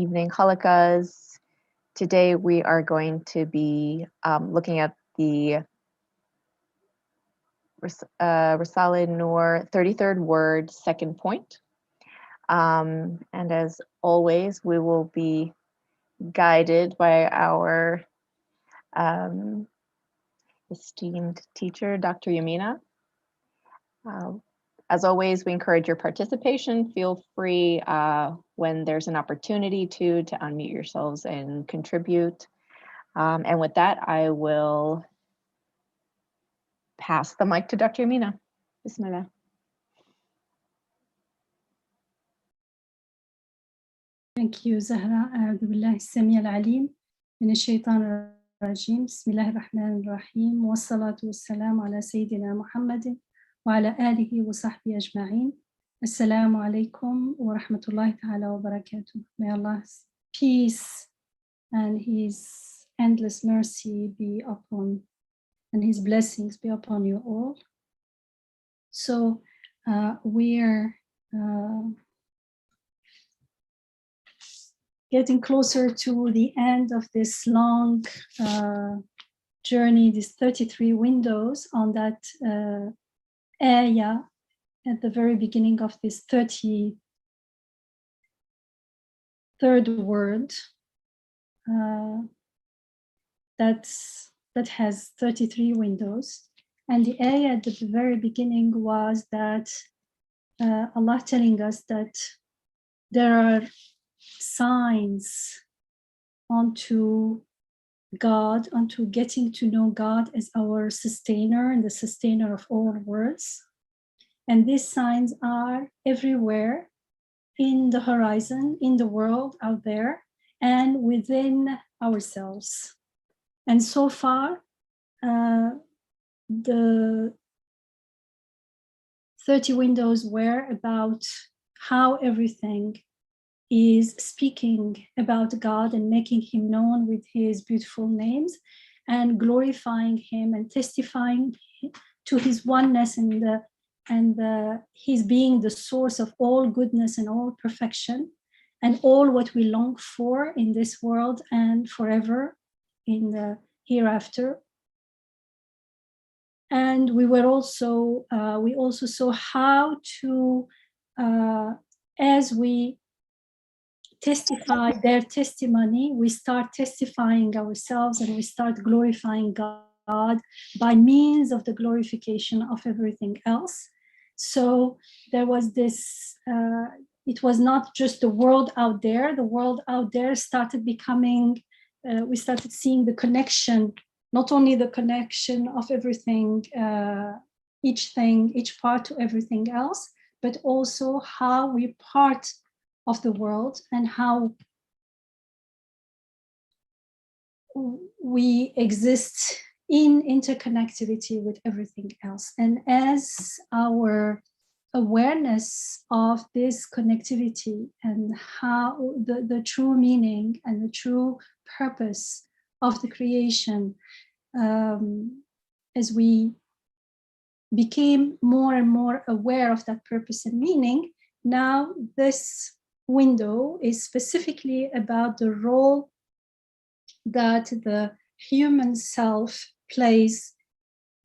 evening halakas. Today we are going to be looking at the Risale Nur 33rd word, second point. And as always, we will be guided by our esteemed teacher, Dr. Yamina. As always, we encourage your participation. Feel free when there's an opportunity to unmute yourselves and contribute. And with that, I will pass the mic to Dr. Yamina. Bismillah. Thank you, Zahra. أعوذ بالله السميع العليم من الشيطان الرجيم. بسم الله الرحمن الرحيم والصلاة والسلام على سيدنا محمد وعلى آله وصحبه أجمعين. Assalamu alaikum wa rahmatullahi ta'ala wa barakatuh. May Allah's peace and His endless mercy be upon, and His blessings be upon you all. So we're getting closer to the end of this long journey, these 33 windows on that ayah at the very beginning of this 33rd word that has 33 windows. And the ayah at the very beginning was that Allah telling us that there are signs onto God, onto getting to know God as our sustainer and the sustainer of all worlds. And these signs are everywhere in the horizon, in the world out there, and within ourselves. And so far, the 30 windows were about how everything is speaking about God and making Him known with His beautiful names and glorifying Him and testifying to His oneness and His being the source of all goodness and all perfection and all what we long for in this world and forever in the hereafter. And we also saw how to, as we testify their testimony, we start testifying ourselves and we start glorifying God by means of the glorification of everything else. So there was this, it was not just the world out there. The world out there started becoming, we started seeing the connection, not only the connection of everything, each part to everything else, but also how we part of the world and how we exist in interconnectivity with everything else. And as our awareness of this connectivity and how the true meaning and the true purpose of the creation, as we became more and more aware of that purpose and meaning, now this window is specifically about the role that the human self plays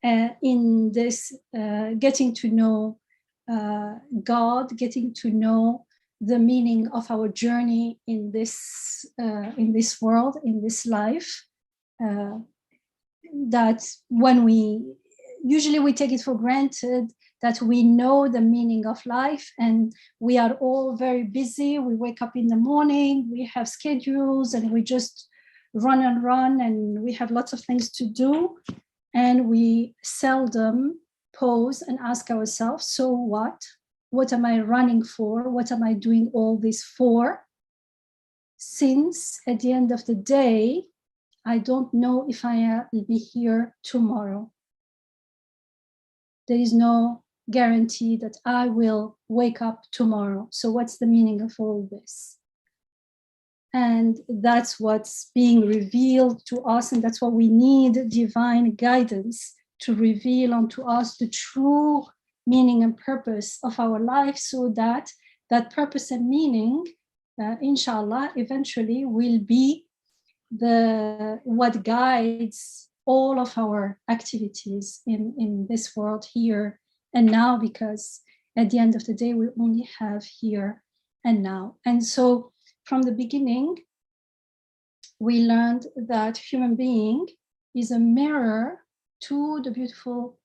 in this getting to know God, getting to know the meaning of our journey in this world, in this life. That when usually we take it for granted that we know the meaning of life, and we are all very busy. We wake up in the morning, we have schedules, and we just run, and we have lots of things to do. And we seldom pause and ask ourselves, so what? What am I running for? What am I doing all this for? Since at the end of the day, I don't know if I will be here tomorrow. There is no guarantee that I will wake up tomorrow. So what's the meaning of all this? And that's what's being revealed to us, and that's what we need divine guidance to reveal unto us the true meaning and purpose of our life, so that that purpose and meaning inshallah, eventually will be what guides all of our activities in this world here and now, because at the end of the day, we only have here and now. And so from the beginning, we learned that human being is a mirror to the beautiful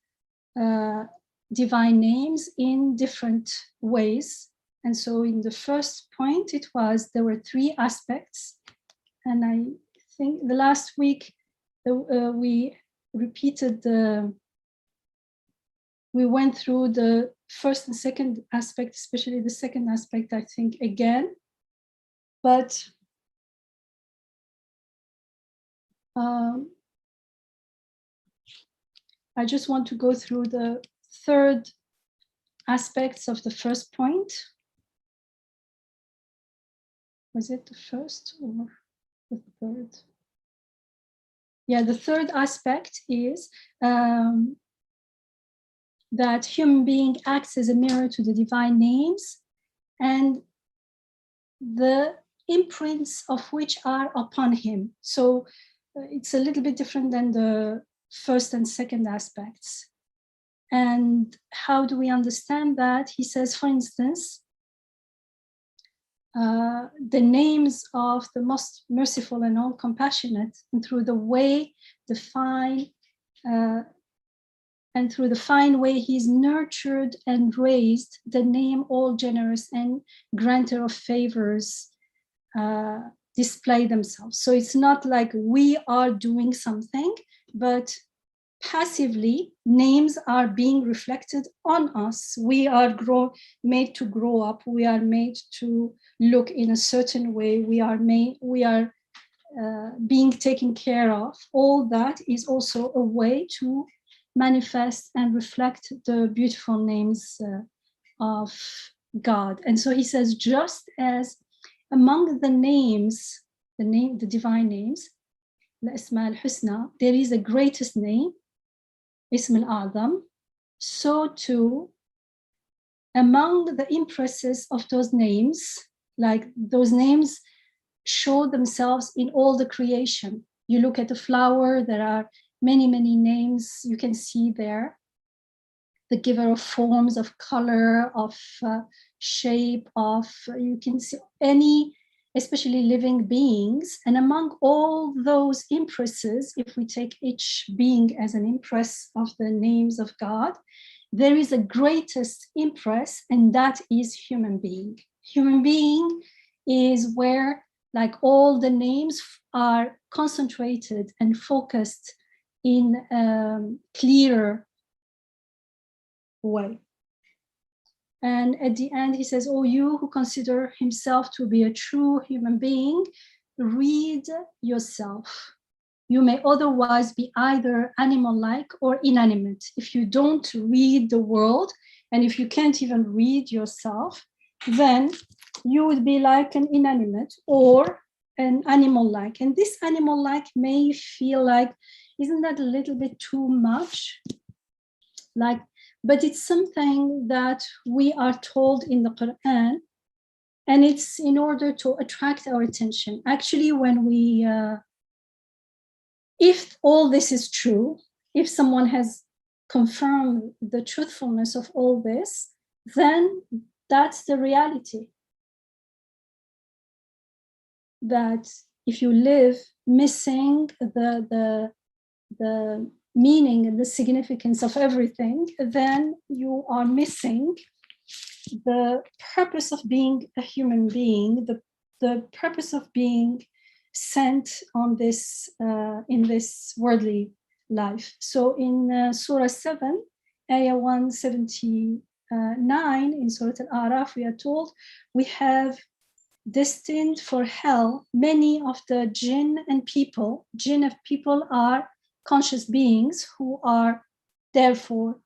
divine names in different ways. And so in the first point, there were 3 aspects. And I think the last week we repeated we went through the first and second aspect, especially the second aspect, I think, again. But I just want to go through the third aspects of the first point. Was it the first or the third? Yeah, the third aspect is that human being acts as a mirror to the divine names, and the imprints of which are upon him. So it's a little bit different than the first and second aspects. And how do we understand that? He says, for instance, the names of the most merciful and all compassionate, and through the way and through the fine way he's nurtured and raised, the name all generous and granter of favors display themselves. So it's not like we are doing something, but passively names are being reflected on us. We are made to grow up. We are made to look in a certain way. We are being taken care of. All that is also a way to manifest and reflect the beautiful names of God. And so he says, just as among the names, the divine names, al-Asma al-Husna, there is a greatest name, Ism al-A'zam, so too among the impresses of those names, like those names show themselves in all the creation. You look at the flower, there are many, many names you can see there. The giver of forms, of color, of shape, you can see any, especially living beings. And among all those impresses, if we take each being as an impress of the names of God, there is a greatest impress, and that is human being. Human being is where, like, all the names are concentrated and focused in a clearer way. And at the end, he says, "Oh, you who consider himself to be a true human being, read yourself. You may otherwise be either animal-like or inanimate. If you don't read the world, and if you can't even read yourself, then you would be like an inanimate or an animal-like. And this animal-like may feel like, isn't that a little bit too much? But it's something that we are told in the Quran, and it's in order to attract our attention. Actually, when we, if all this is true, if someone has confirmed the truthfulness of all this, then that's the reality. That if you live missing the meaning and the significance of everything, then you are missing the purpose of being a human being, the purpose of being sent on this in this worldly life. So in Surah 7, Ayah 179 in Surah Al-A'raf, we are told we have destined for hell many of the jinn and people. Jinn of people are conscious beings who are therefore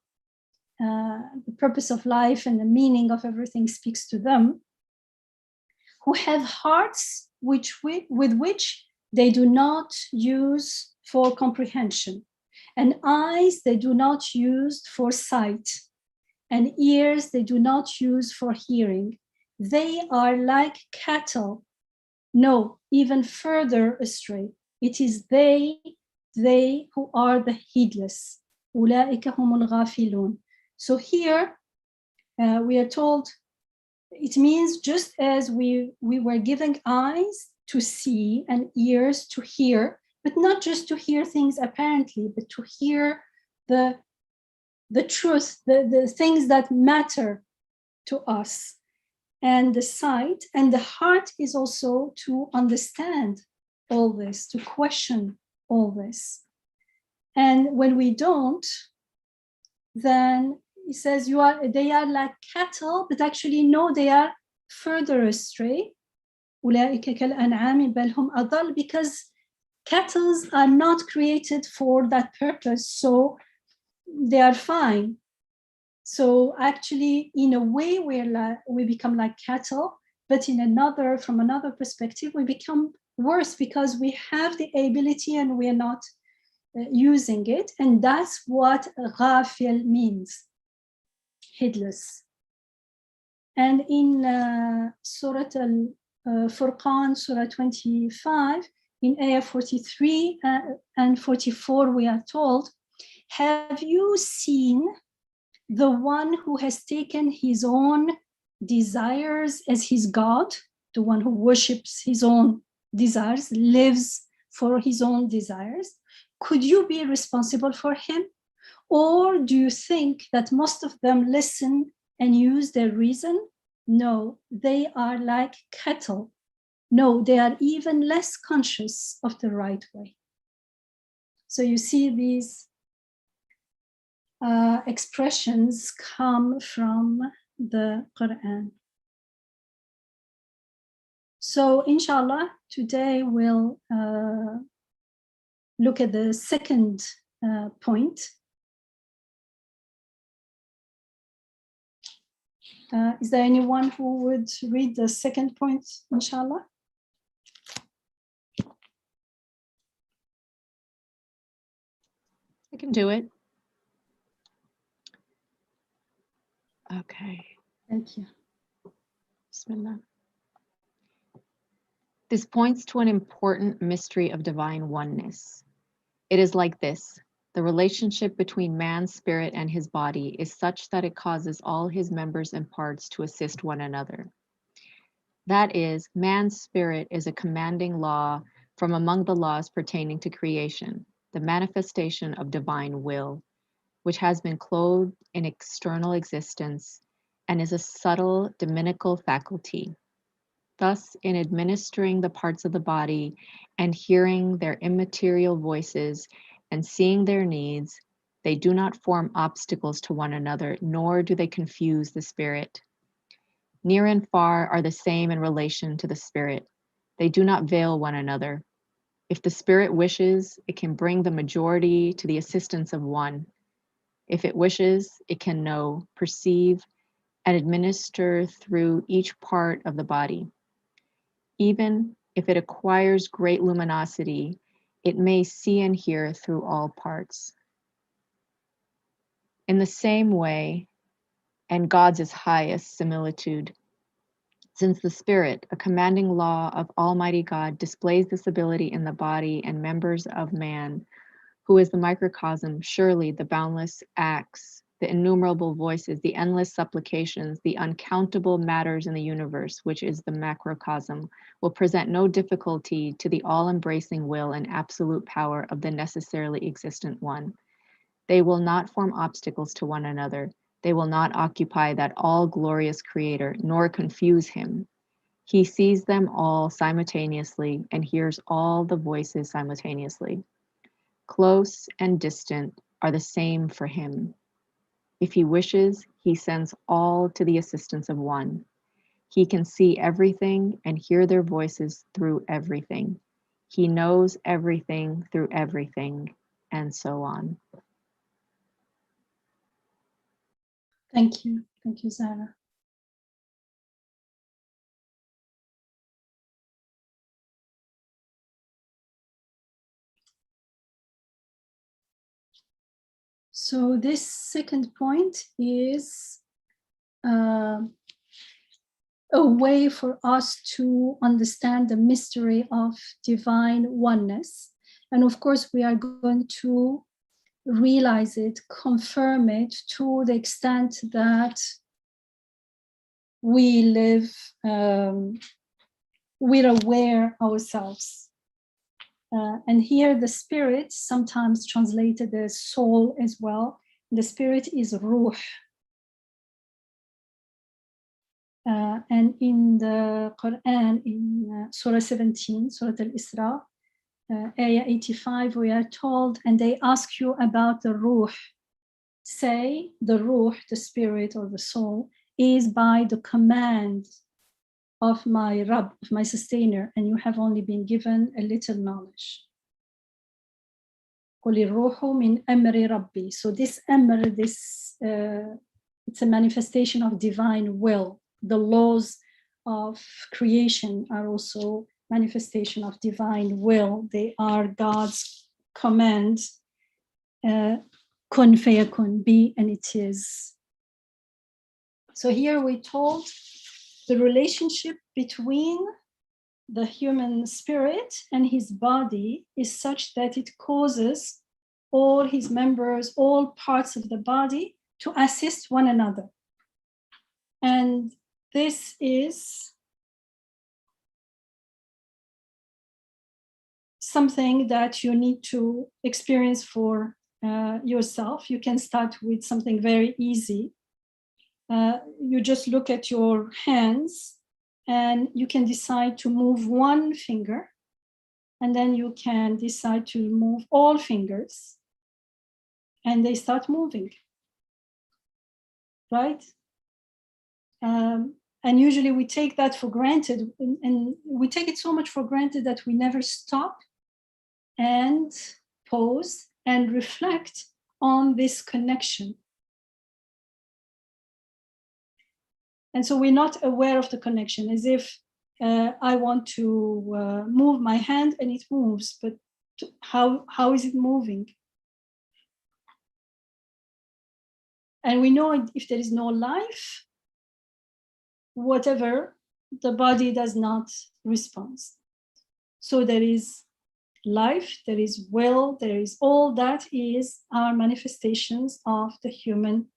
the purpose of life and the meaning of everything speaks to them, who have hearts with which they do not use for comprehension, and eyes they do not use for sight, and ears they do not use for hearing, They are like cattle. No, even further astray. It is they who are the heedless. أولئك هم الغافلون. So here we are told it means just as we were given eyes to see and ears to hear, but not just to hear things apparently, but to hear the truth, the things that matter to us, and the sight, and the heart is also to understand all this, to question all this. And when we don't, then he says they are like cattle, but actually no, they are further astray. Because cattle are not created for that purpose, so they are fine. So actually, in a way, we become like cattle, but from another perspective, we become worse because we have the ability and we are not using it. And that's what ghafil means, heedless. And in Surah Al-Furqan, Surah 25, in ayah 43 and 44, we are told, have you seen the one who has taken his own desires as his God, the one who worships his own desires, lives for his own desires? Could you be responsible for him? Or do you think that most of them listen and use their reason? No, they are like cattle. No, they are even less conscious of the right way. So you see these expressions come from the Quran. So inshallah, today we'll look at the second point. Is there anyone who would read the second point, inshallah? I can do it. Okay. Thank you. Bismillah. This points to an important mystery of divine oneness. It is like this. The relationship between man's spirit and his body is such that it causes all his members and parts to assist one another. That is, man's spirit is a commanding law from among the laws pertaining to creation, the manifestation of divine will, which has been clothed in external existence and is a subtle dominical faculty. Thus, in administering the parts of the body and hearing their immaterial voices and seeing their needs, they do not form obstacles to one another, nor do they confuse the spirit. Near and far are the same in relation to the spirit. They do not veil one another. If the spirit wishes, it can bring the majority to the assistance of one. If it wishes, it can know, perceive, and administer through each part of the body. Even if it acquires great luminosity, it may see and hear through all parts. In the same way, and God's is highest similitude, since the Spirit, a commanding law of Almighty God, displays this ability in the body and members of man, who is the microcosm, surely the boundless acts, the innumerable voices, the endless supplications, the uncountable matters in the universe, which is the macrocosm, will present no difficulty to the all-embracing will and absolute power of the necessarily existent one. They will not form obstacles to one another. They will not occupy that all-glorious Creator, nor confuse him. He sees them all simultaneously and hears all the voices simultaneously. Close and distant are the same for him. If he wishes, he sends all to the assistance of one. He can see everything and hear their voices through everything. He knows everything through everything, and so on. Thank you. Thank you, Zara. So this second point is a way for us to understand the mystery of divine oneness. And of course, we are going to realize it, confirm it to the extent that we live, we're aware ourselves. And here the spirit, sometimes translated as soul as well. The spirit is ruh. And in the Quran, in Surah 17, Surah Al-Isra, Ayah 85, we are told, and they ask you about the ruh. Say, the ruh, the spirit or the soul, is by the command of my Rabb, of my sustainer, and you have only been given a little knowledge. So this amr, it's a manifestation of divine will. The laws of creation are also manifestation of divine will. They are God's command, kun fayakun, be and it is. So here we told the relationship between the human spirit and his body is such that it causes all his members, all parts of the body to assist one another. And this is something that you need to experience for yourself. You can start with something very easy. You just look at your hands and you can decide to move one finger, and then you can decide to move all fingers, and they start moving, right? And usually we take that for granted, and we take it so much for granted that we never stop and pause and reflect on this connection. And so we're not aware of the connection, as if I want to move my hand and it moves, but how is it moving? And we know if there is no life, whatever, the body does not respond. So there is life, there is will, there is all that is our manifestations of the human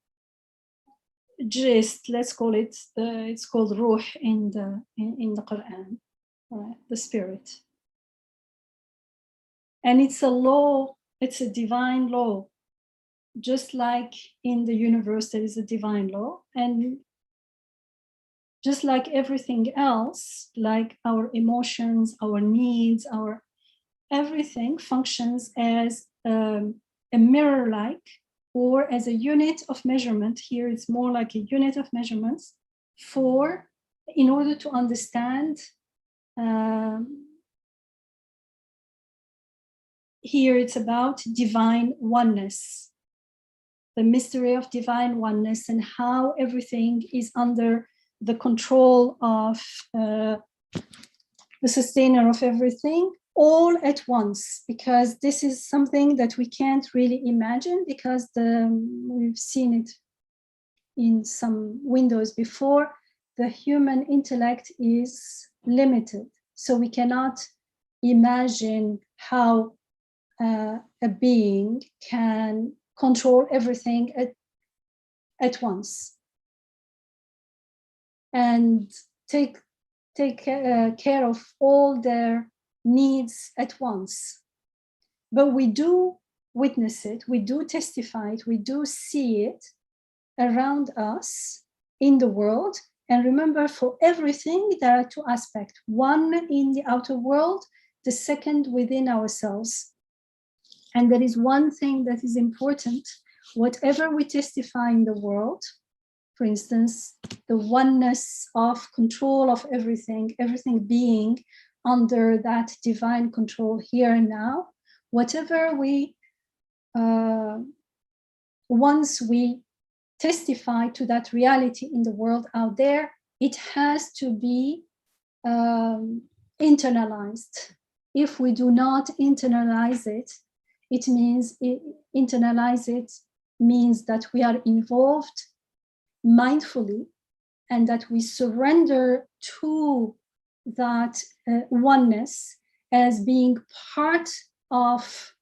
gist, let's call it, it's called ruh in the Quran, right? The spirit. And it's a law, it's a divine law. Just like in the universe, there is a divine law. And just like everything else, like our emotions, our needs, our everything functions as a mirror-like, or as a unit of measurement. Here it's more like a unit of measurements in order to understand. Here it's about divine oneness, the mystery of divine oneness, and how everything is under the control of the sustainer of everything, all at once, because this is something that we can't really imagine, because we've seen it in some windows before. The human intellect is limited, so we cannot imagine how a being can control everything at once and take care of all their needs at once. But we do witness it, we do testify it, we do see it around us in the world. And remember, for everything there are two aspects: one in the outer world, the second within ourselves. And there is one thing that is important: whatever we testify in the world, for instance, the oneness of control of everything, everything being under that divine control here and now, whatever we, once we testify to that reality in the world out there, it has to be internalized. If we do not internalize it, internalize it means that we are involved mindfully and that we surrender to that oneness as being part of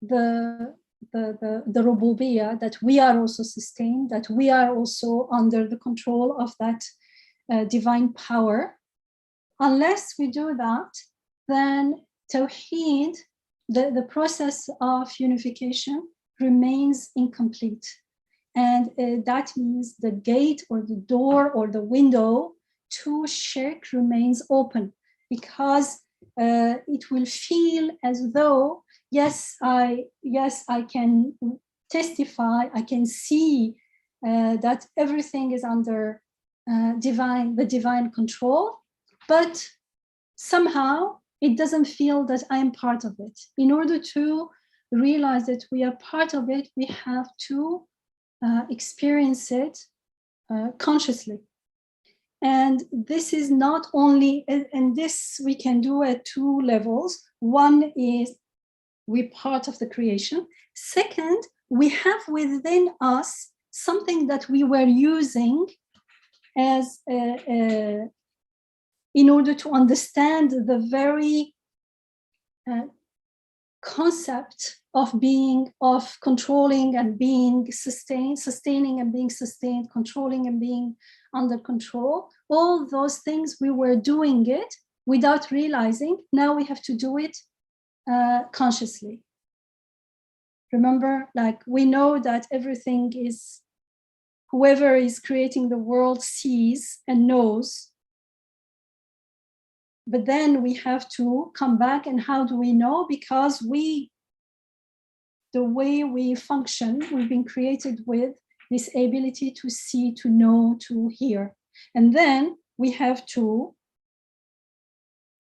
the rububiyyah, that we are also sustained, that we are also under the control of that divine power. Unless we do that, then Tawheed, the process of unification, remains incomplete. And that means the gate or the door or the window to shirk remains open, because it will feel as though, yes, I can testify, I can see that everything is under the divine control, but somehow it doesn't feel that I am part of it. In order to realize that we are part of it, we have to experience it consciously. And this is not only, and this we can do at two levels. One is we're part of the creation. Second, we have within us something that we were using as in order to understand the very concept of being, of controlling and being sustained, sustaining and being sustained, controlling and being under control. All those things we were doing it without realizing. Now we have to do it consciously. Remember, like, we know that everything is, whoever is creating the world sees and knows. But then we have to come back, and how do we know? Because the way we function, we've been created with this ability to see, to know, to hear. And then we have to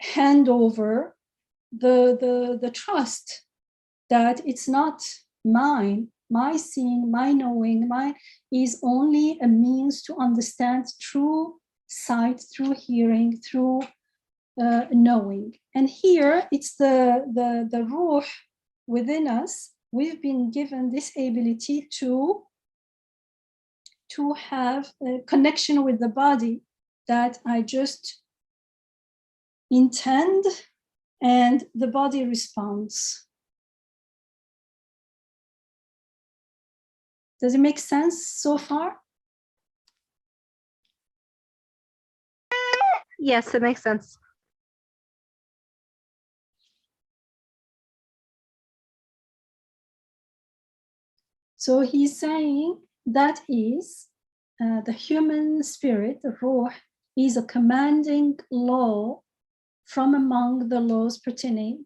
hand over the trust that it's not mine, my seeing, my knowing, mine is only a means to understand through sight, through hearing, through knowing. And here it's the ruh within us. We've been given this ability to have a connection with the body, that I just intend and the body responds. Does it make sense so far? Yes, it makes sense. So he's saying that is the human spirit, the ruh, is a commanding law from among the laws pertaining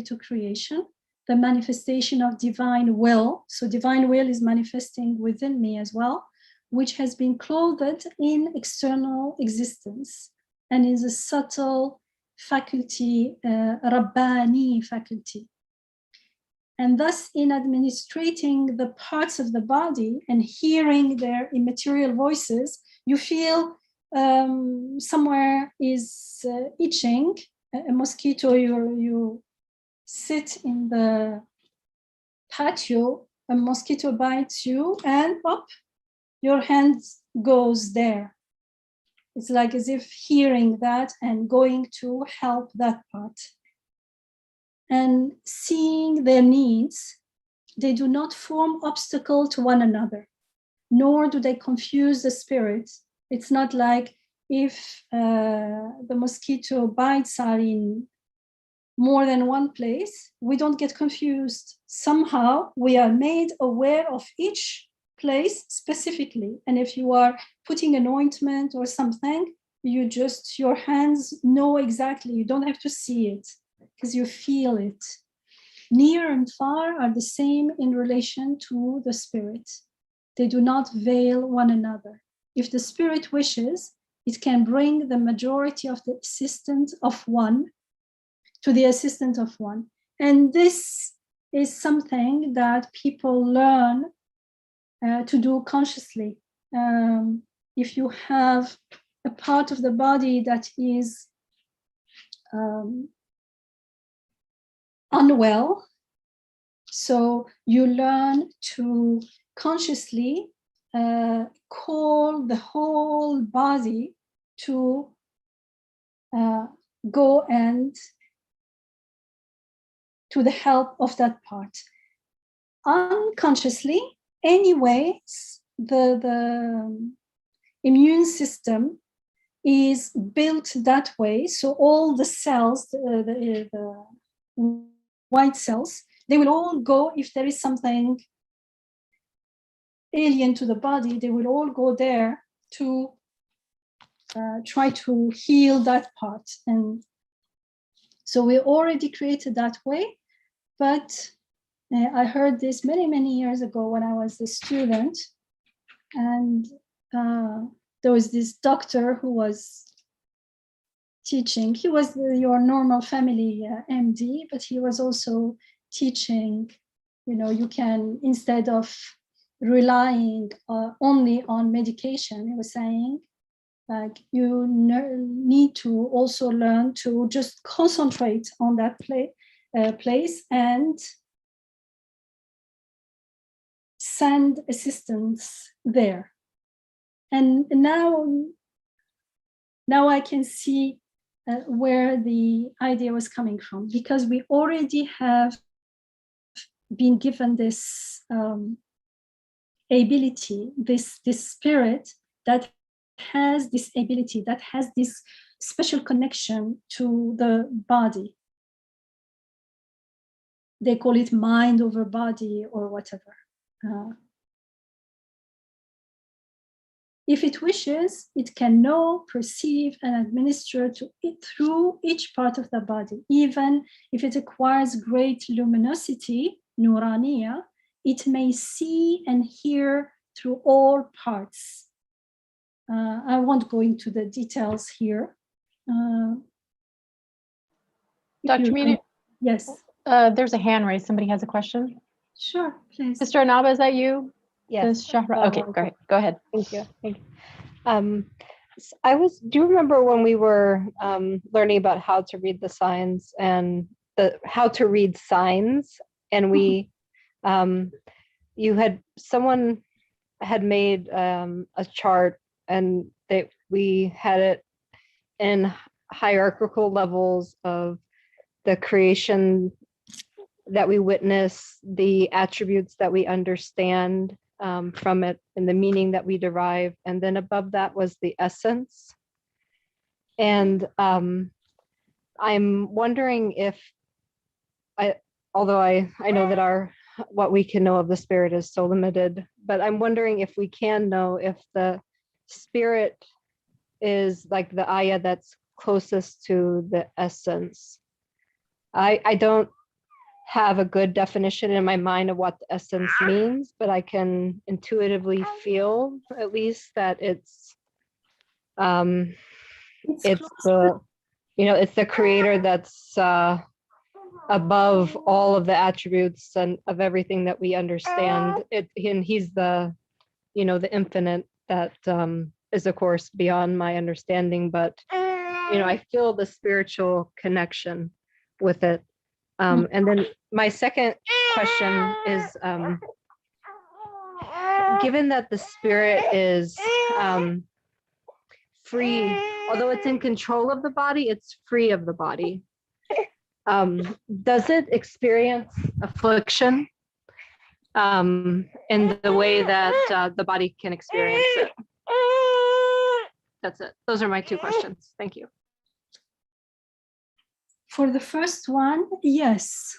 to creation, the manifestation of divine will. So divine will is manifesting within me as well, which has been clothed in external existence and is a subtle faculty, Rabbani faculty. And thus, in administrating the parts of the body and hearing their immaterial voices, you feel somewhere is itching. A mosquito, you sit in the patio, a mosquito bites you, and up, your hand goes there. It's like as if hearing that and going to help that part. And seeing their needs, they do not form obstacle to one another, nor do they confuse the spirit. It's not like if the mosquito bites are in more than one place, we don't get confused. Somehow we are made aware of each place specifically. And if you are putting an ointment or something, your hands know exactly, you don't have to see it, because you feel it. Near and far are the same in relation to the spirit. They do not veil one another. If the spirit wishes, it can bring the majority of the assistant of one to the assistant of one. And this is something that people learn to do consciously. If you have a part of the body that is unwell, so you learn to consciously call the whole body to go and to the help of that part. Unconsciously, anyways, the immune system is built that way. So all the cells, the white cells, they will all go, if there is something alien to the body, they will all go there to try to heal that part. And so we already created that way, but I heard this many, many years ago when I was a student, and there was this doctor who was teaching. He was your normal family MD, but he was also teaching, you know, you can, instead of relying only on medication, he was saying, like, you need to also learn to just concentrate on that place and send assistance there. And now I can see where the idea was coming from, because we already have been given this ability, this spirit that has this ability, that has this special connection to the body. They call it mind over body or whatever. If it wishes, it can know, perceive, and administer to it through each part of the body. Even if it acquires great luminosity, nuraniya, it may see and hear through all parts. I won't go into the details here. Dr. Mina, yes. There's a hand raised. Somebody has a question. Sure, please. Sister Anaba, is that you? Yes. Shahra. Okay, go ahead. Thank you. Thank you. Do you remember when we were learning about how to read the signs and how to read signs, and we, someone had made a chart, and we had it in hierarchical levels of the creation that we witness, the attributes that we understand from it, and the meaning that we derive, and then above that was the essence. And I'm wondering if although I know that what we can know of the spirit is so limited, but I'm wondering if we can know if the spirit is like the ayah that's closest to the essence. I don't have a good definition in my mind of what the essence means, but I can intuitively feel at least that it's the, it's the creator that's above all of the attributes and of everything that we understand. And he's the, the infinite that is of course beyond my understanding, but I feel the spiritual connection with it. And then my second question is, given that the spirit is free, although it's in control of the body, it's free of the body. Does it experience affliction in the way that the body can experience it? That's it. Those are my two questions. Thank you. For the first one, yes.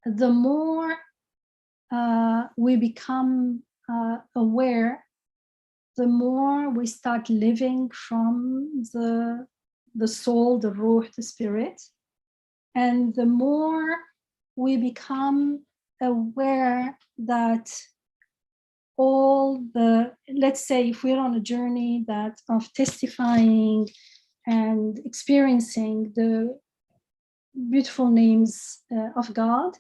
The more we become aware, the more we start living from the soul, the ruh, the spirit. And the more we become aware that all the, let's say if we're on a journey of testifying and experiencing the beautiful names of God,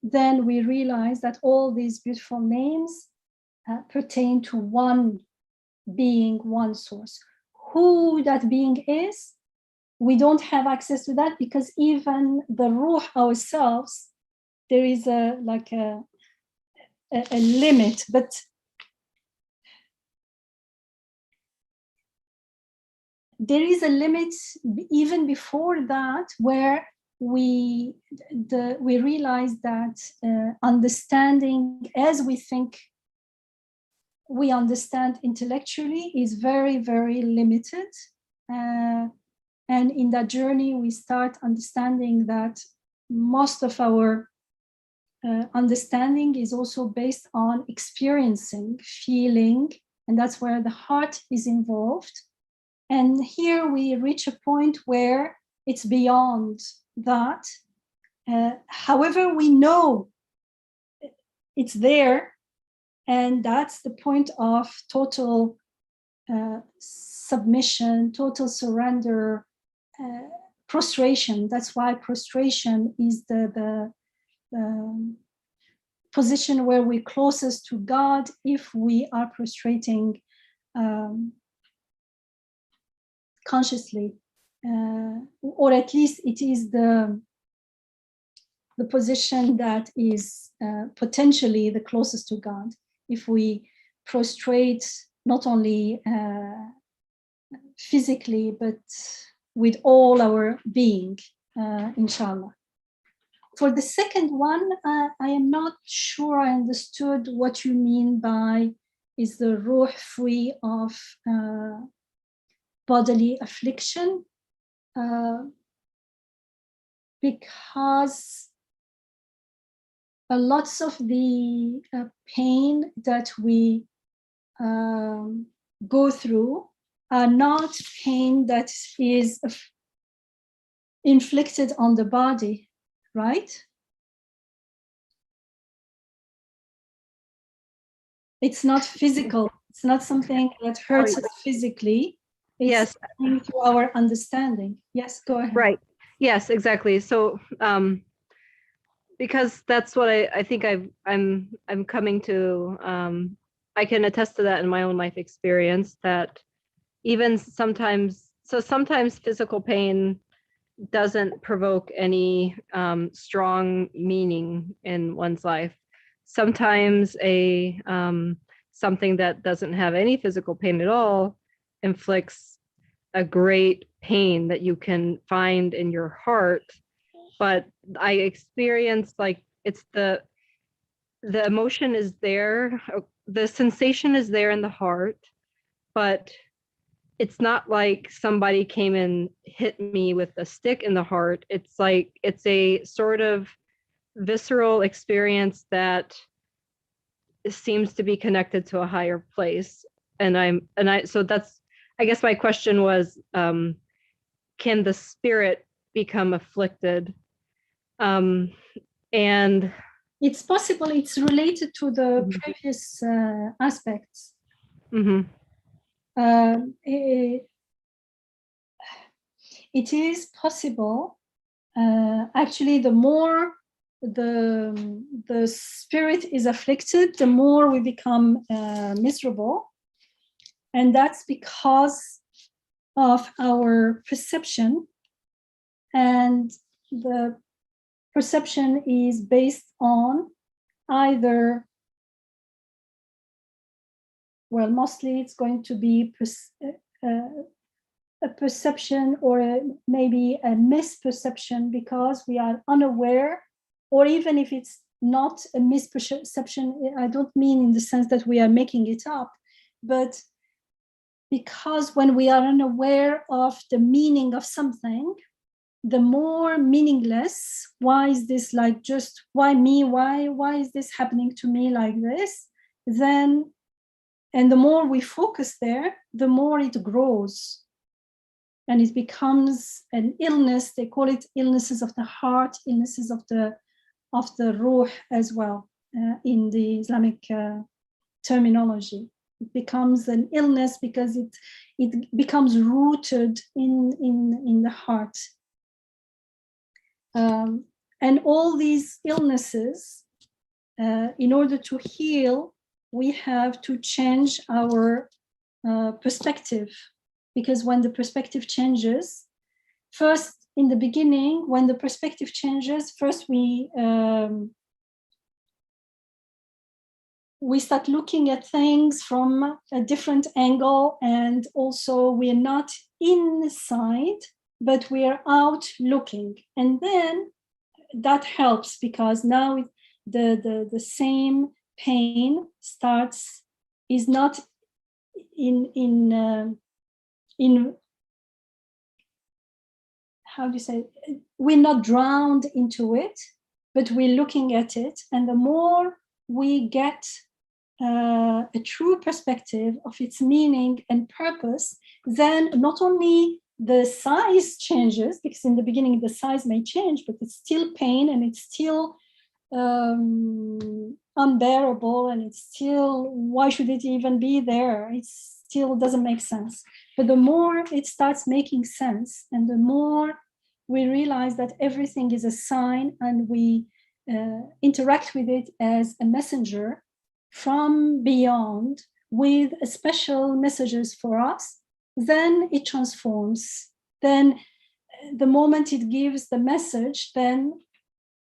then we realize that all these beautiful names pertain to one being, one source. Who that being is, we don't have access to that, because even the ruh ourselves, there is a limit, but there is a limit even before that, where we realize that understanding as we think we understand intellectually is very, very limited. And in that journey, we start understanding that most of our understanding is also based on experiencing, feeling, and that's where the heart is involved. And here we reach a point where it's beyond that. However, we know it's there, and that's the point of total submission, total surrender, prostration. That's why prostration is the position where we're closest to God, if we are prostrating consciously, or at least it is the position that is potentially the closest to God. If we prostrate not only physically, but with all our being, inshallah. For the second one, I am not sure I understood what you mean by is the ruh free of bodily affliction, because a lots of the pain that we go through are not pain that is inflicted on the body, right? It's not physical. It's not something that hurts us physically. It's Yes. through our understanding. Yes, go ahead. Right. Yes, exactly. So because that's what I think I'm coming to, I can attest to that in my own life experience, that even sometimes physical pain doesn't provoke any strong meaning in one's life. Sometimes something that doesn't have any physical pain at all inflicts a great pain that you can find in your heart. But I experience, like, it's the emotion is there, the sensation is there in the heart, but it's not like somebody came and hit me with a stick in the heart. It's like, it's a sort of visceral experience that seems to be connected to a higher place. So that's, I guess my question was, can the spirit become afflicted? And it's possible. It's related to the previous aspects. Mm-hmm. It is possible. Actually, the more the spirit is afflicted, the more we become miserable, and that's because of our perception, and the perception is based on either, well, mostly it's going to be a perception, or maybe a misperception, because we are unaware, or even if it's not a misperception, I don't mean in the sense that we are making it up, but because when we are unaware of the meaning of something, the more meaningless, why is this like, just why me, why is this happening to me like this, then, and the more we focus there, the more it grows. And it becomes an illness. They call it illnesses of the heart, illnesses of the ruh as well, in the Islamic terminology. It becomes an illness because it becomes rooted in the heart. And all these illnesses, in order to heal, we have to change our perspective. Because when the perspective changes, first, in the beginning, when the perspective changes, first we we start looking at things from a different angle, and also we're not inside, but we're out looking. And then that helps, because now the same pain is not in how do you say, we're not drowned into it, but we're looking at it. And the more we get a true perspective of its meaning and purpose, then not only the size changes, because in the beginning the size may change, but it's still pain, and it's still unbearable, and it's still, why should it even be there? It still doesn't make sense. But the more it starts making sense, and the more we realize that everything is a sign, and we interact with it as a messenger from beyond with special messages for us, then it transforms. Then the moment it gives the message, then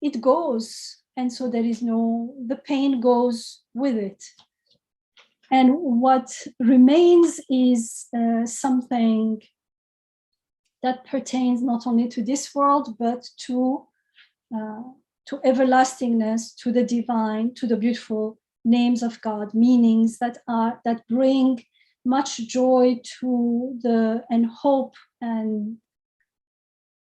it goes. And so the pain goes with it. And what remains is something that pertains not only to this world, but to everlastingness, to the divine, to the beautiful names of God, meanings that bring much joy and hope and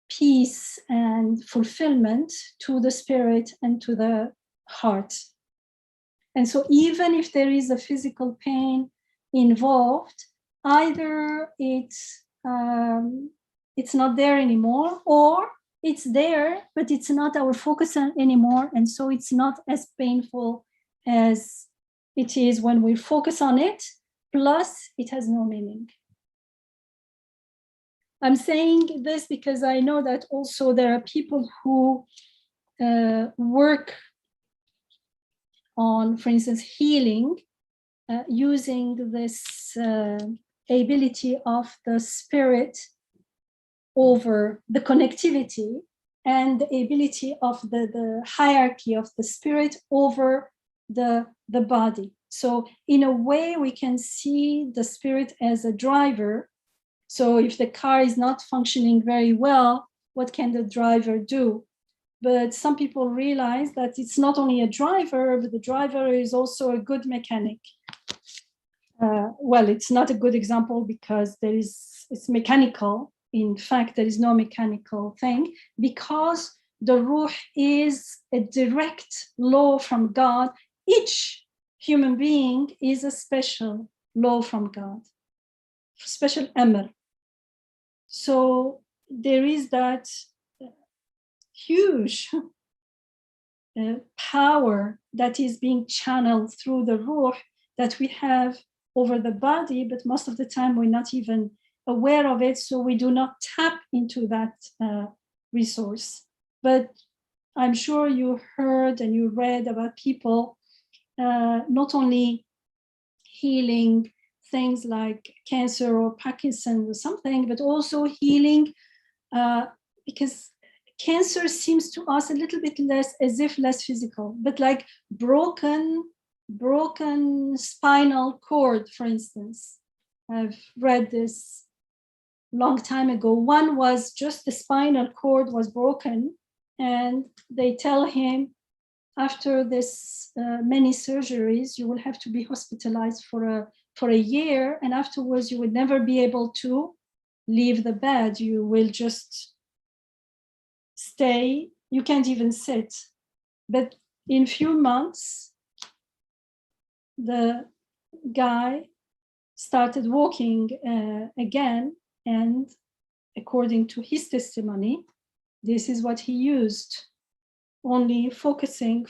peace and fulfillment to the spirit and to the heart. And so even if there is a physical pain involved, either it's not there anymore, or it's there, but it's not our focus anymore. And so it's not as painful as it is when we focus on it, plus it has no meaning. I'm saying this because I know that also there are people who work on, for instance, healing, using this ability of the spirit over the connectivity, and the ability of the hierarchy of the spirit over the body. So in a way, we can see the spirit as a driver. So if the car is not functioning very well, what can the driver do? But some people realize that it's not only a driver, but the driver is also a good mechanic. Well, it's not a good example because it's mechanical. In fact, there is no mechanical thing, because the ruh is a direct law from God. Each human being is a special law from God, special amr. So there is that huge power that is being channeled through the ruh that we have over the body, but most of the time we're not even aware of it, so we do not tap into that resource. But I'm sure you heard and you read about people not only healing things like cancer or Parkinson's or something, but also healing because cancer seems to us a little bit less physical, but like broken spinal cord, for instance. I've read this long time ago. One was just the spinal cord was broken, and they tell him, after this many surgeries, you will have to be hospitalized for a year, and afterwards you will never be able to leave the bed. You will just stay. You can't even sit. But in few months, the guy started walking again, and according to his testimony, this is what he used: only focusing,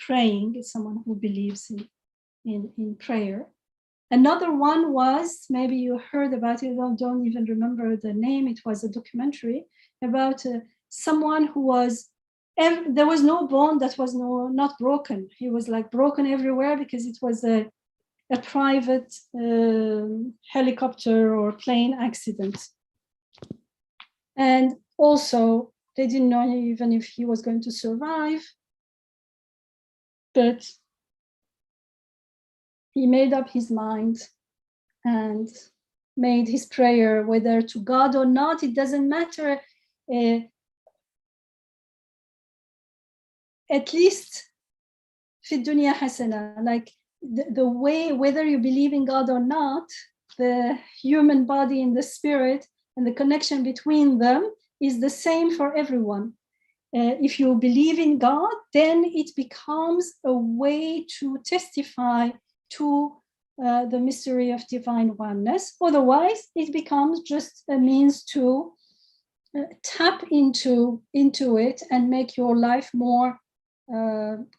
praying. Is someone who believes in prayer. Another one was, maybe you heard about it, I don't even remember the name. It was a documentary about someone who was, there was no bone that was not broken. He was like broken everywhere because it was a private helicopter or plane accident. And also, they didn't know even if he was going to survive. But he made up his mind and made his prayer, whether to God or not, it doesn't matter. At least في الدنيا حسنة, like the way, whether you believe in God or not, the human body and the spirit and the connection between them is the same for everyone. If you believe in God, then it becomes a way to testify to the mystery of divine oneness. Otherwise, it becomes just a means to tap into it and make your life more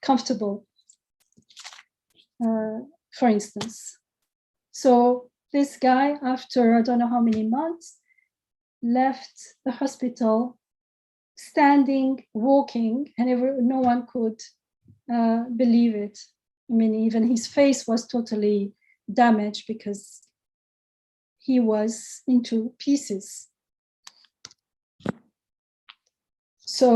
comfortable, for instance. So this guy, after I don't know how many months, left the hospital standing, walking, and no one could believe it. I mean, even his face was totally damaged because he was into pieces. So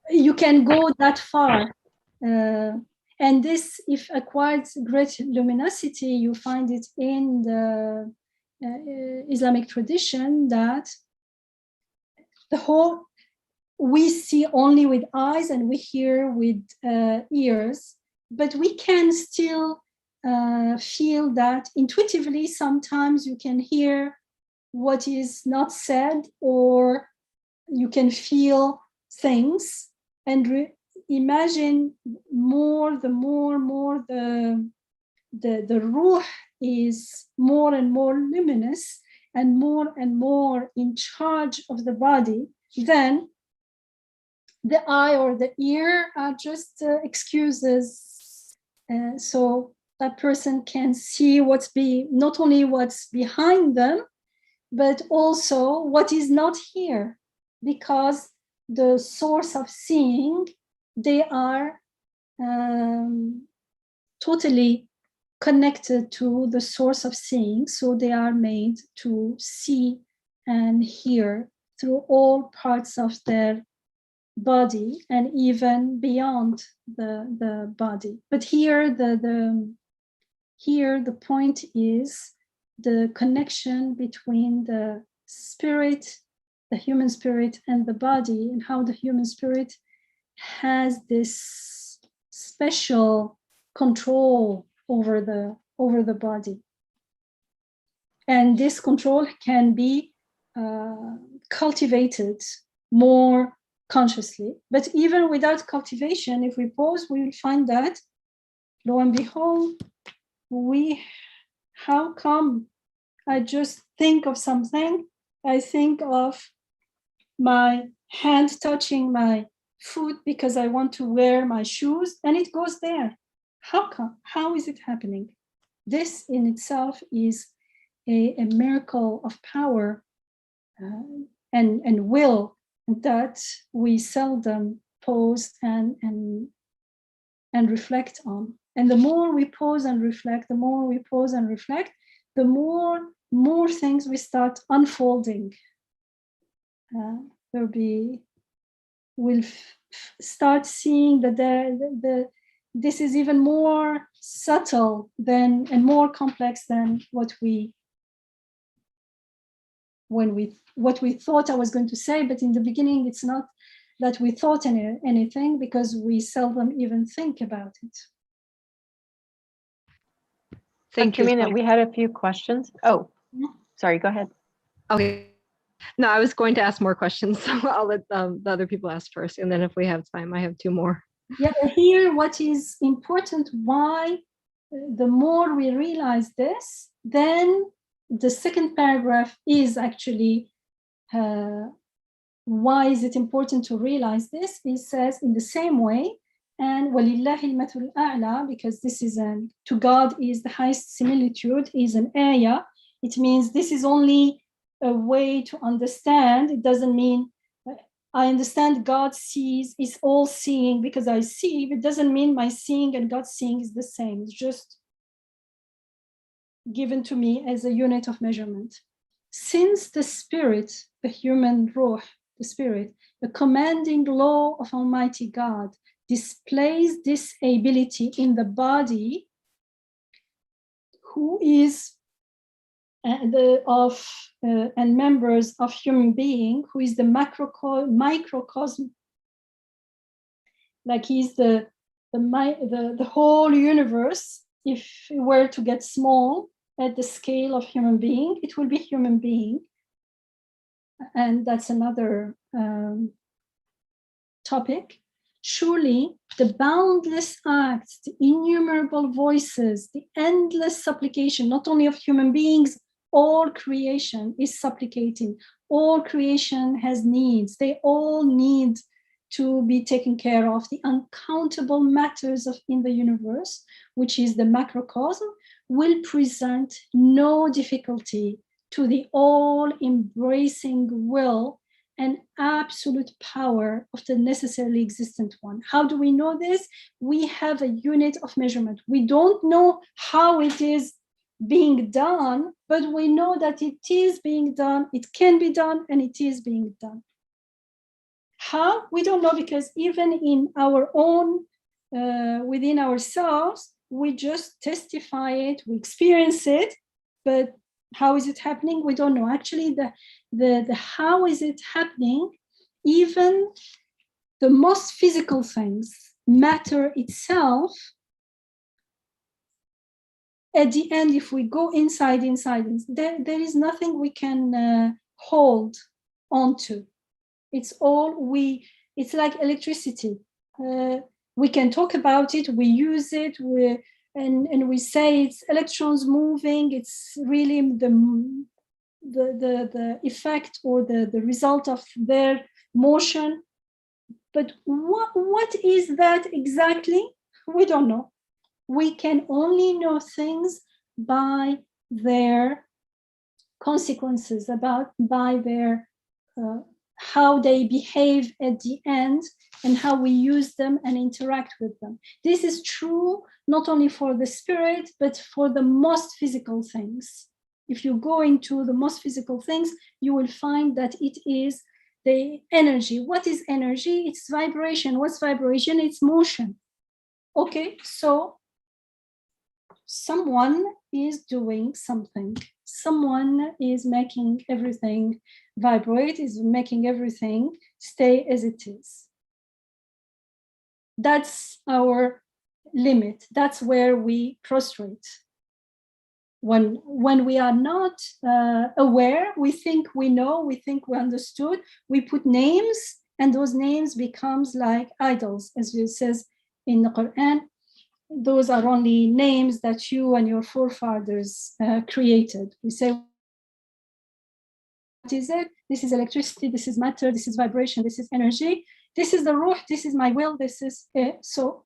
you can go that far. And this, if acquired great luminosity, you find it in the Islamic tradition that the whole, we see only with eyes and we hear with ears, but we can still feel that intuitively. Sometimes you can hear what is not said, or you can feel things, and imagine more the ruh is more and more luminous and more in charge of the body, then the eye or the ear are just excuses. So that person can see not only what's behind them, but also what is not here, because the source of seeing, they are totally connected to the source of seeing. So they are made to see and hear through all parts of their body and even beyond the body. But here the point is the connection between the spirit, the human spirit, and the body, and how the human spirit has this special control over the body. And this control can be cultivated more consciously. But even without cultivation, if we pause, we will find that, lo and behold, how come I just think of something, I think of my hand touching my foot because I want to wear my shoes, and it goes there. How come? How is it happening? This in itself is a miracle of power and will that we seldom pause and reflect on. And the more we pause and reflect, the more things we start unfolding. We'll start seeing that this is even more subtle and more complex than what we thought I was going to say. But in the beginning, it's not that we thought anything, because we seldom even think about it. Thank you. Yamina, we had a few questions. Oh, sorry, go ahead. Okay. No, I was going to ask more questions, so I'll let the other people ask first, and then if we have time, I have two more. Yeah, here what is important, why the more we realize this, then the second paragraph is actually why is it important to realize this? It says in the same way, and وَلِلَّهِ الْمَثُلُ الْأَعْلَى, because this is to God is the highest similitude, is an ayah. It means this is only a way to understand. It doesn't mean I understand God sees, is all seeing because I see. It doesn't mean my seeing and God's seeing is the same. It's just given to me as a unit of measurement. Since the spirit, the human ruh, the spirit, the commanding law of Almighty God displays this ability in the body, who is and members of human being, who is the microcosm, like he's the whole universe. If it were to get small at the scale of human being, it will be human being. And that's another topic. Surely the boundless acts, the innumerable voices, the endless supplication, not only of human beings, all creation is supplicating. All creation has needs. They all need to be taken care of. The uncountable matters in the universe, which is the macrocosm, will present no difficulty to the all-embracing will and absolute power of the necessarily existent one. How do we know this? We have a unit of measurement. We don't know how it is being done, but we know that it is being done, it can be done, and it is being done. How? We don't know, because even in our own, within ourselves, we just testify it, we experience it, but how is it happening? We don't know. Actually, the how is it happening, even the most physical things, matter itself, at the end, if we go inside, there is nothing we can hold onto. It's it's like electricity. We can talk about it, we use it, and we say it's electrons moving. It's really the effect or the result of their motion. But what is that exactly? We don't know. We can only know things by their consequences, by their how they behave at the end, and how we use them and interact with them. This is true not only for the spirit, but for the most physical things. If you go into the most physical things, you will find that it is the energy. What is energy? It's vibration. What's vibration? It's motion. Okay, so someone is doing something. Someone is making everything vibrate, is making everything stay as it is. That's our limit. That's where we prostrate. When we are not aware, we think we know, we think we understood, we put names, and those names becomes like idols, as it says in the Quran. Those are only names that you and your forefathers created. We say, what is it? This is electricity, this is matter, this is vibration, this is energy, this is the ruh, this is my will, this is it. So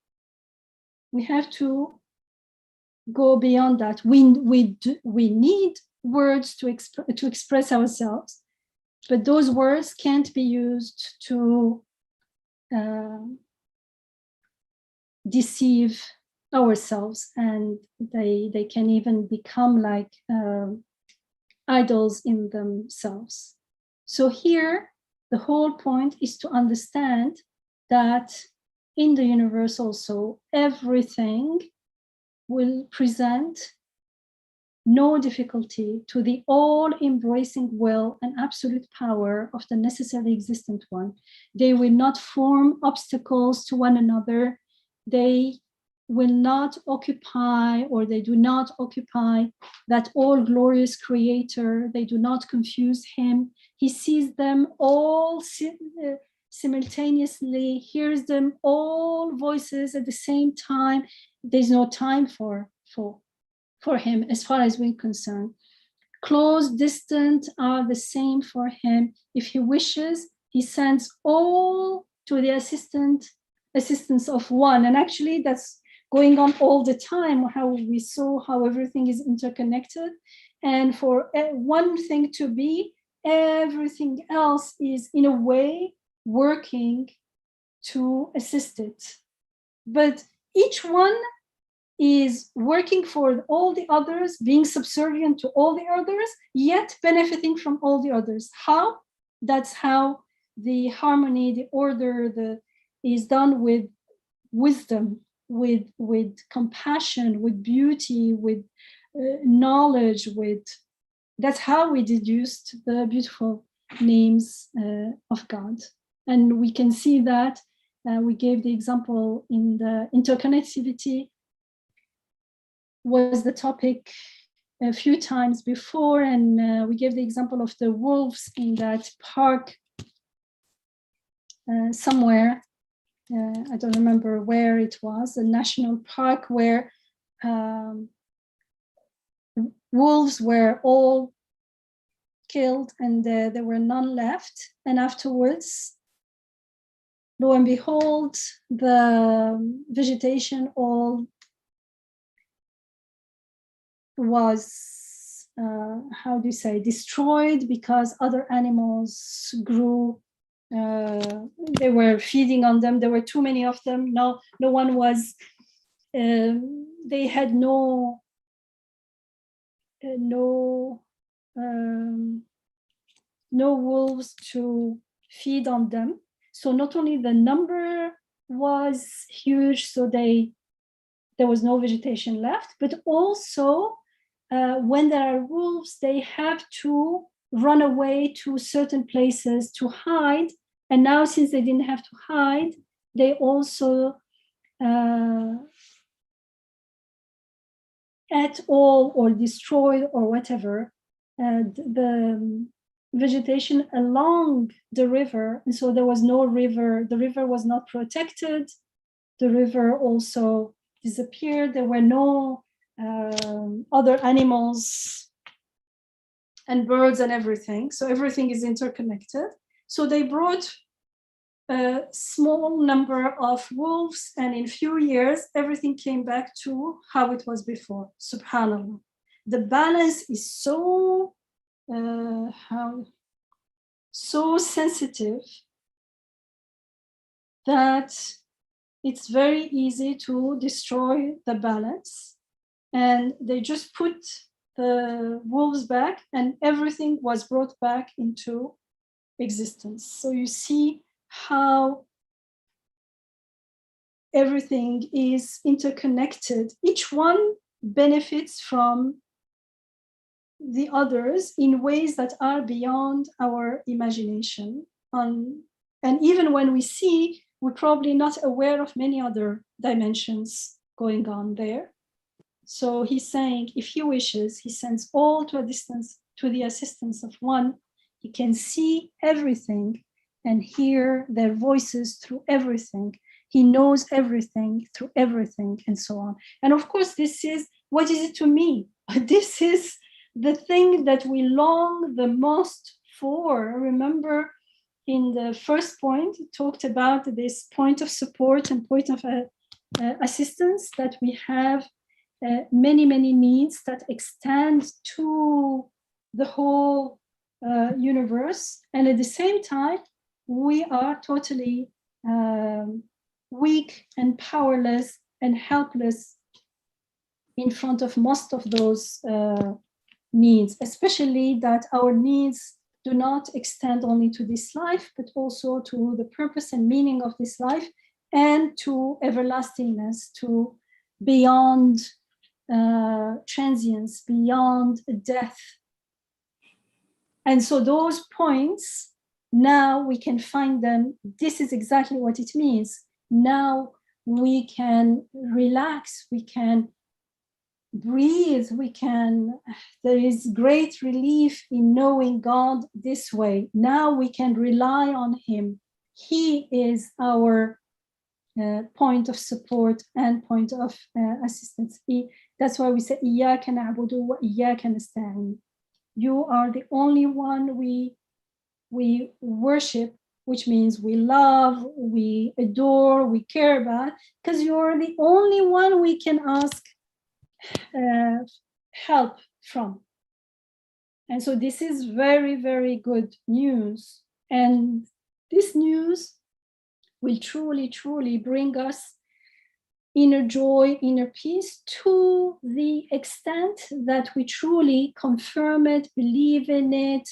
we have to go beyond that. We need words to express ourselves, but those words can't be used to deceive ourselves, and they can even become like idols in themselves. So here, the whole point is to understand that in the universe also, everything will present no difficulty to the all-embracing will and absolute power of the necessarily existent one. They will not form obstacles to one another. They will not occupy, or they do not occupy, that all glorious creator. They do not confuse him. He sees them all simultaneously, hears them all voices at the same time. There's no time for him, as far as we're concerned. Close, distant are the same for him. If he wishes, he sends all to the assistance of one. And actually, that's going on all the time, how we saw how everything is interconnected. And for one thing to be, everything else is in a way working to assist it. But each one is working for all the others, being subservient to all the others, yet benefiting from all the others. How? That's how the harmony, the order, is done with wisdom, with compassion, with beauty, with knowledge with. That's how we deduced the beautiful names of God. And we can see that we gave the example in the interconnectivity was the topic a few times before, and we gave the example of the wolves in that park somewhere. I don't remember where it was, a national park where wolves were all killed and there were none left. And afterwards, lo and behold, the vegetation all was, how do you say, destroyed because other animals grew. They were feeding on them. There were too many of them. No one was, they had no wolves to feed on them. So not only the number was huge, so there was no vegetation left, but also when there are wolves, they have to run away to certain places to hide. And now, since they didn't have to hide, they also ate all or destroyed or whatever the vegetation along the river. And so there was no river. The river was not protected. The river also disappeared. There were no other animals and birds and everything. So everything is interconnected. So they brought a small number of wolves, and in few years, everything came back to how it was before. Subhanallah. The balance is so sensitive that it's very easy to destroy the balance. And they just put the wolves back and everything was brought back into existence. So you see how everything is interconnected. Each one benefits from the others in ways that are beyond our imagination. And even when we see, we're probably not aware of many other dimensions going on there. So he's saying, if he wishes, he sends all to a distance, to the assistance of one. He can see everything and hear their voices through everything. He knows everything through everything, and so on. And of course, this is, what is it to me? This is the thing that we long the most for. Remember, in the first point, it talked about this point of support and point of assistance, that we have many needs that extend to the whole universe. And at the same time, we are totally weak and powerless and helpless in front of most of those needs, especially that our needs do not extend only to this life, but also to the purpose and meaning of this life and to everlastingness, to beyond transience, beyond death. And so those points, now we can find them. This is exactly what it means. Now we can relax, we can breathe, there is great relief in knowing God this way. Now we can rely on him. He is our point of support and point of assistance. That's why we say, إِيَّاكَ نَعْبُدُ وَإِيَّاكَ نَسْتَعِينُ. You are the only one we worship, which means we love, we adore, we care about, because you're the only one we can ask help from. And so this is very good news. And this news will truly bring us inner joy, inner peace, to the extent that we truly confirm it, believe in it,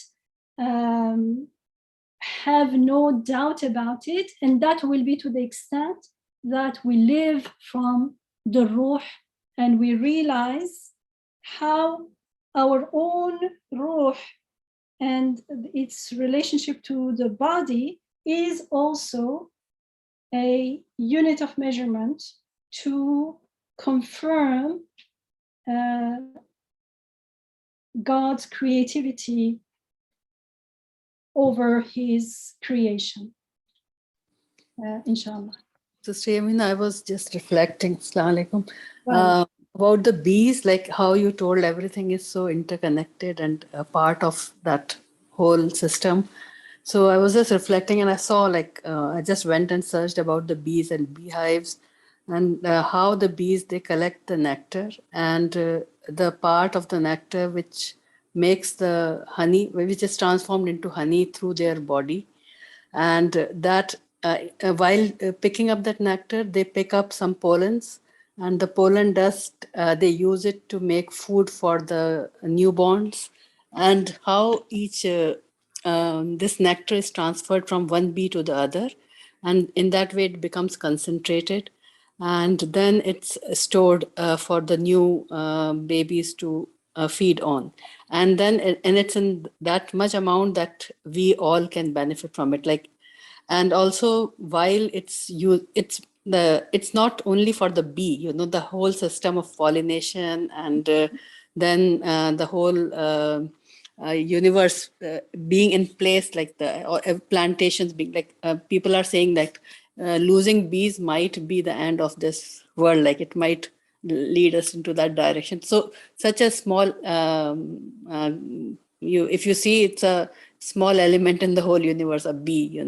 have no doubt about it. And that will be to the extent that we live from the ruh, and we realize how our own ruh and its relationship to the body is also a unit of measurement to confirm God's creativity over his creation, inshallah. Sister Yamina, I was just reflecting, Assalamu alaikum, Well, about the bees, like how you told everything is so interconnected and a part of that whole system. So I was just reflecting and I saw I just went and searched about the bees and beehives and how the bees, they collect the nectar and the part of the nectar which makes the honey, which is transformed into honey through their body. And that while picking up that nectar, they pick up some pollens, and the pollen dust, they use it to make food for the newborns. And how each this nectar is transferred from one bee to the other, and in that way it becomes concentrated, and then it's stored for the new babies to feed on. And then and it's in that much amount that we all can benefit from it. Like, and also while it's not only for the bee, the whole system of pollination, and then the whole universe being in place, like the plantations being like, people are saying that losing bees might be the end of this world, like it might lead us into that direction. So such a small if you see, it's a small element in the whole universe, a bee,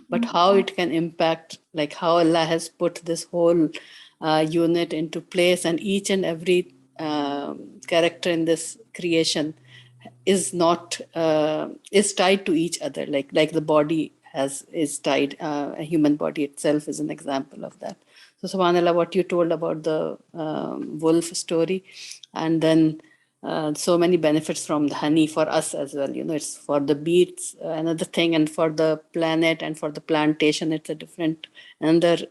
but how it can impact, like how Allah has put this whole unit into place, and each and every character in this creation is not is tied to each other, like the body is tied. A human body itself is an example of that. So subhanallah, what you told about the wolf story, and then so many benefits from the honey for us as well. It's for the bees, another thing, and for the planet and for the plantation, it's a different, another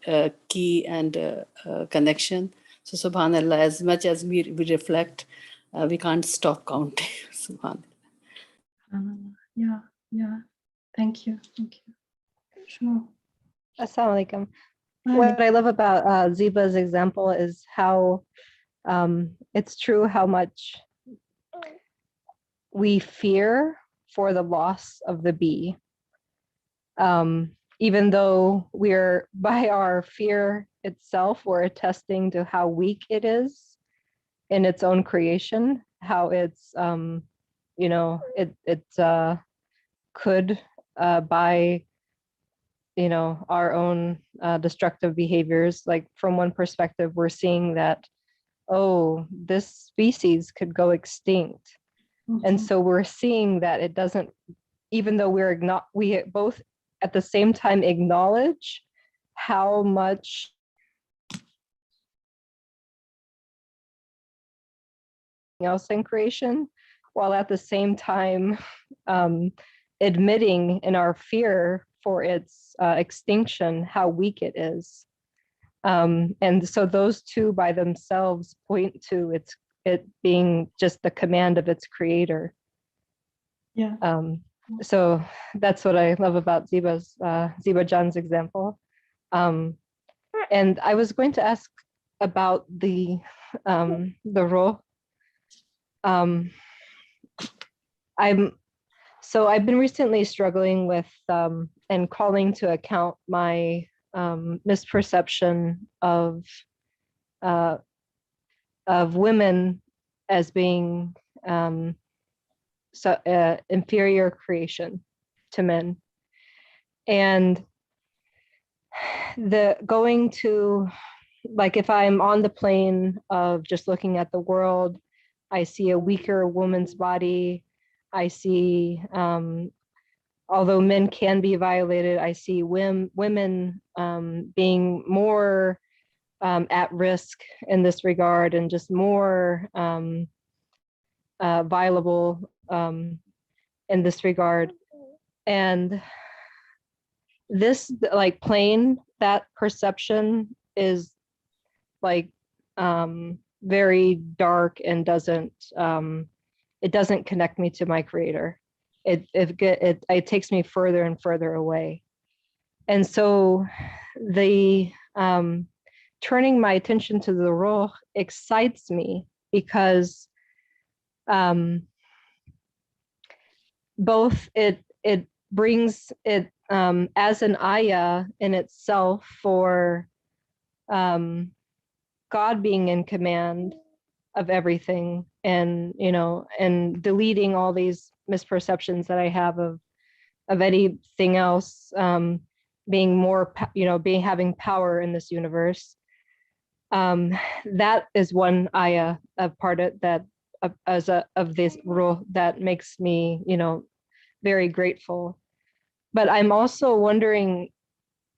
key and connection. So subhanallah, as much as we reflect, we can't stop counting. Subhanallah. Yeah. Thank you. Sure. Assalamu alaikum. What I love about Ziba's example is how it's true how much we fear for the loss of the bee. Even though we're, by our fear itself, we're attesting to how weak it is in its own creation, how it's, it could, by, our own destructive behaviors. Like from one perspective, we're seeing that, oh, this species could go extinct. And so we're seeing that it doesn't, even though we both at the same time acknowledge how much else in creation, while at the same time admitting in our fear for its extinction how weak it is. And so those two by themselves point to it being just the command of its creator. Yeah. So that's what I love about Ziba Jan's example. And I was going to ask about the role. I've been recently struggling with and calling to account my misperception of women as being inferior creation to men. And going to, like, if I'm on the plane of just looking at the world, I see a weaker woman's body. I see, although men can be violated, I see women being more at risk in this regard, and just more viable in this regard. And this, like, plane, that perception is like very dark and it doesn't connect me to my creator. It takes me further and further away. And so the turning my attention to the Ruh excites me because both it brings it as an ayah in itself for God being in command of everything, and and deleting all these misperceptions that I have of anything else, being more, having power in this universe. That is one ayah, a part of that, of this rule that makes me, very grateful. But I'm also wondering,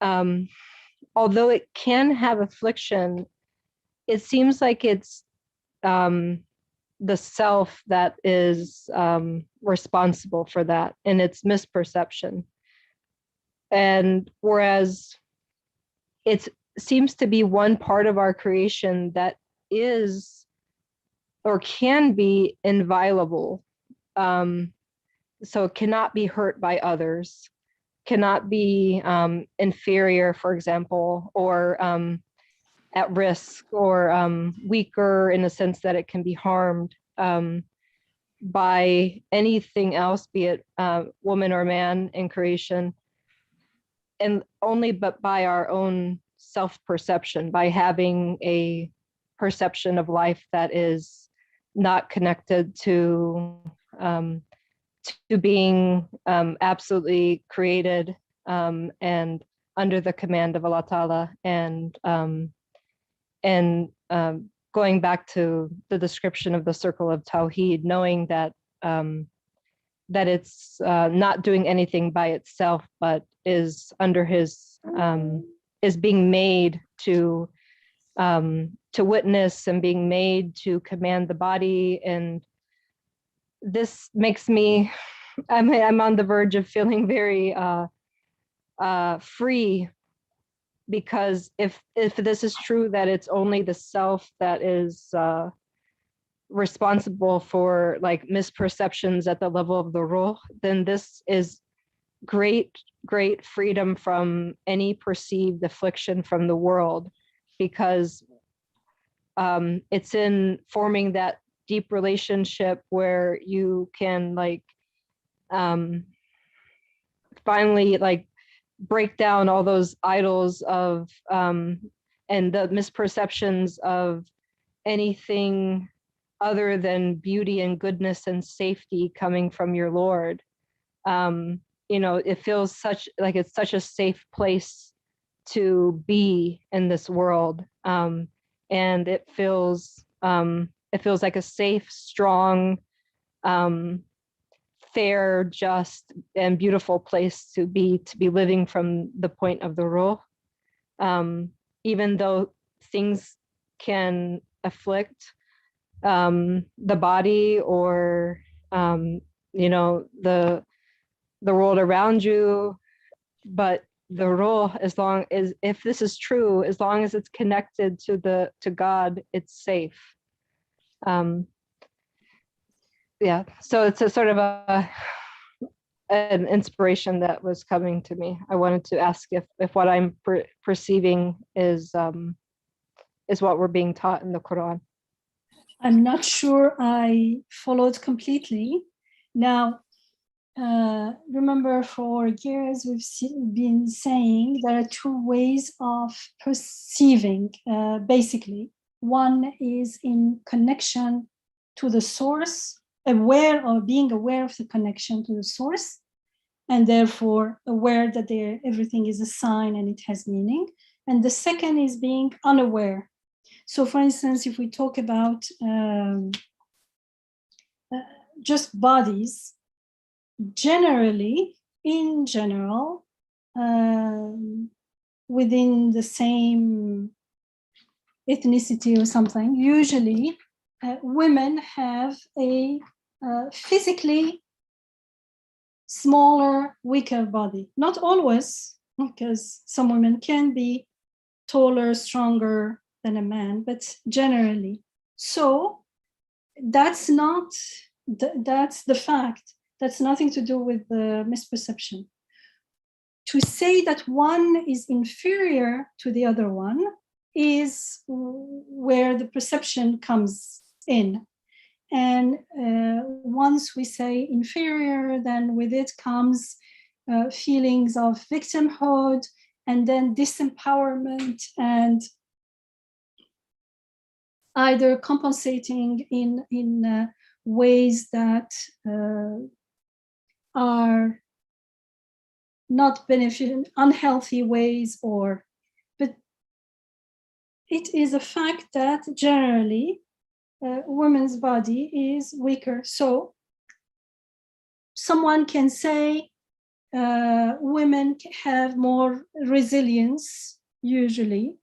although it can have affliction, it seems like it's the self that is responsible for that, and it's misperception. And whereas it seems to be one part of our creation that is or can be inviolable, so it cannot be hurt by others, cannot be inferior, for example, or at risk, or weaker in the sense that it can be harmed by anything else, be it woman or man in creation, and only but by our own self-perception, by having a perception of life that is not connected to being absolutely created and under the command of Allah Ta'ala, and going back to the description of the circle of Tawheed, knowing that that it's not doing anything by itself, but is under his, is being made to witness and being made to command the body. And this makes me, I'm on the verge of feeling very free, because if this is true, that it's only the self that is responsible for like misperceptions at the level of the ruh, then this is great freedom from any perceived affliction from the world, because it's in forming that deep relationship where you can like finally like break down all those idols of and the misperceptions of anything other than beauty and goodness and safety coming from your Lord. It feels it's such a safe place to be in this world, and it feels like a safe, strong, fair, just, and beautiful place to be living from the point of the ruh, even though things can afflict the body, or the world around you, but the ruh, as long as, if this is true, as long as it's connected to God, it's safe. Yeah, so it's a sort of an inspiration that was coming to me. I wanted to ask if what I'm perceiving is what we're being taught in the Quran. I'm not sure I followed completely. Now, remember, for years we've been saying there are two ways of perceiving, basically. One is in connection to the source, aware or being aware of the connection to the source, and therefore aware that everything is a sign and it has meaning. And the second is being unaware. So for instance, if we talk about just bodies, in general, within the same ethnicity or something, usually women have a physically smaller, weaker body. Not always, because some women can be taller, stronger than a man, but generally. So that's that's the fact. That's nothing to do with the misperception. To say that one is inferior to the other one is where the perception comes in. And once we say inferior, then with it comes feelings of victimhood, and then disempowerment, and either compensating in ways that are not beneficial, unhealthy ways, but it is a fact that generally women's body is weaker. So someone can say women have more resilience usually.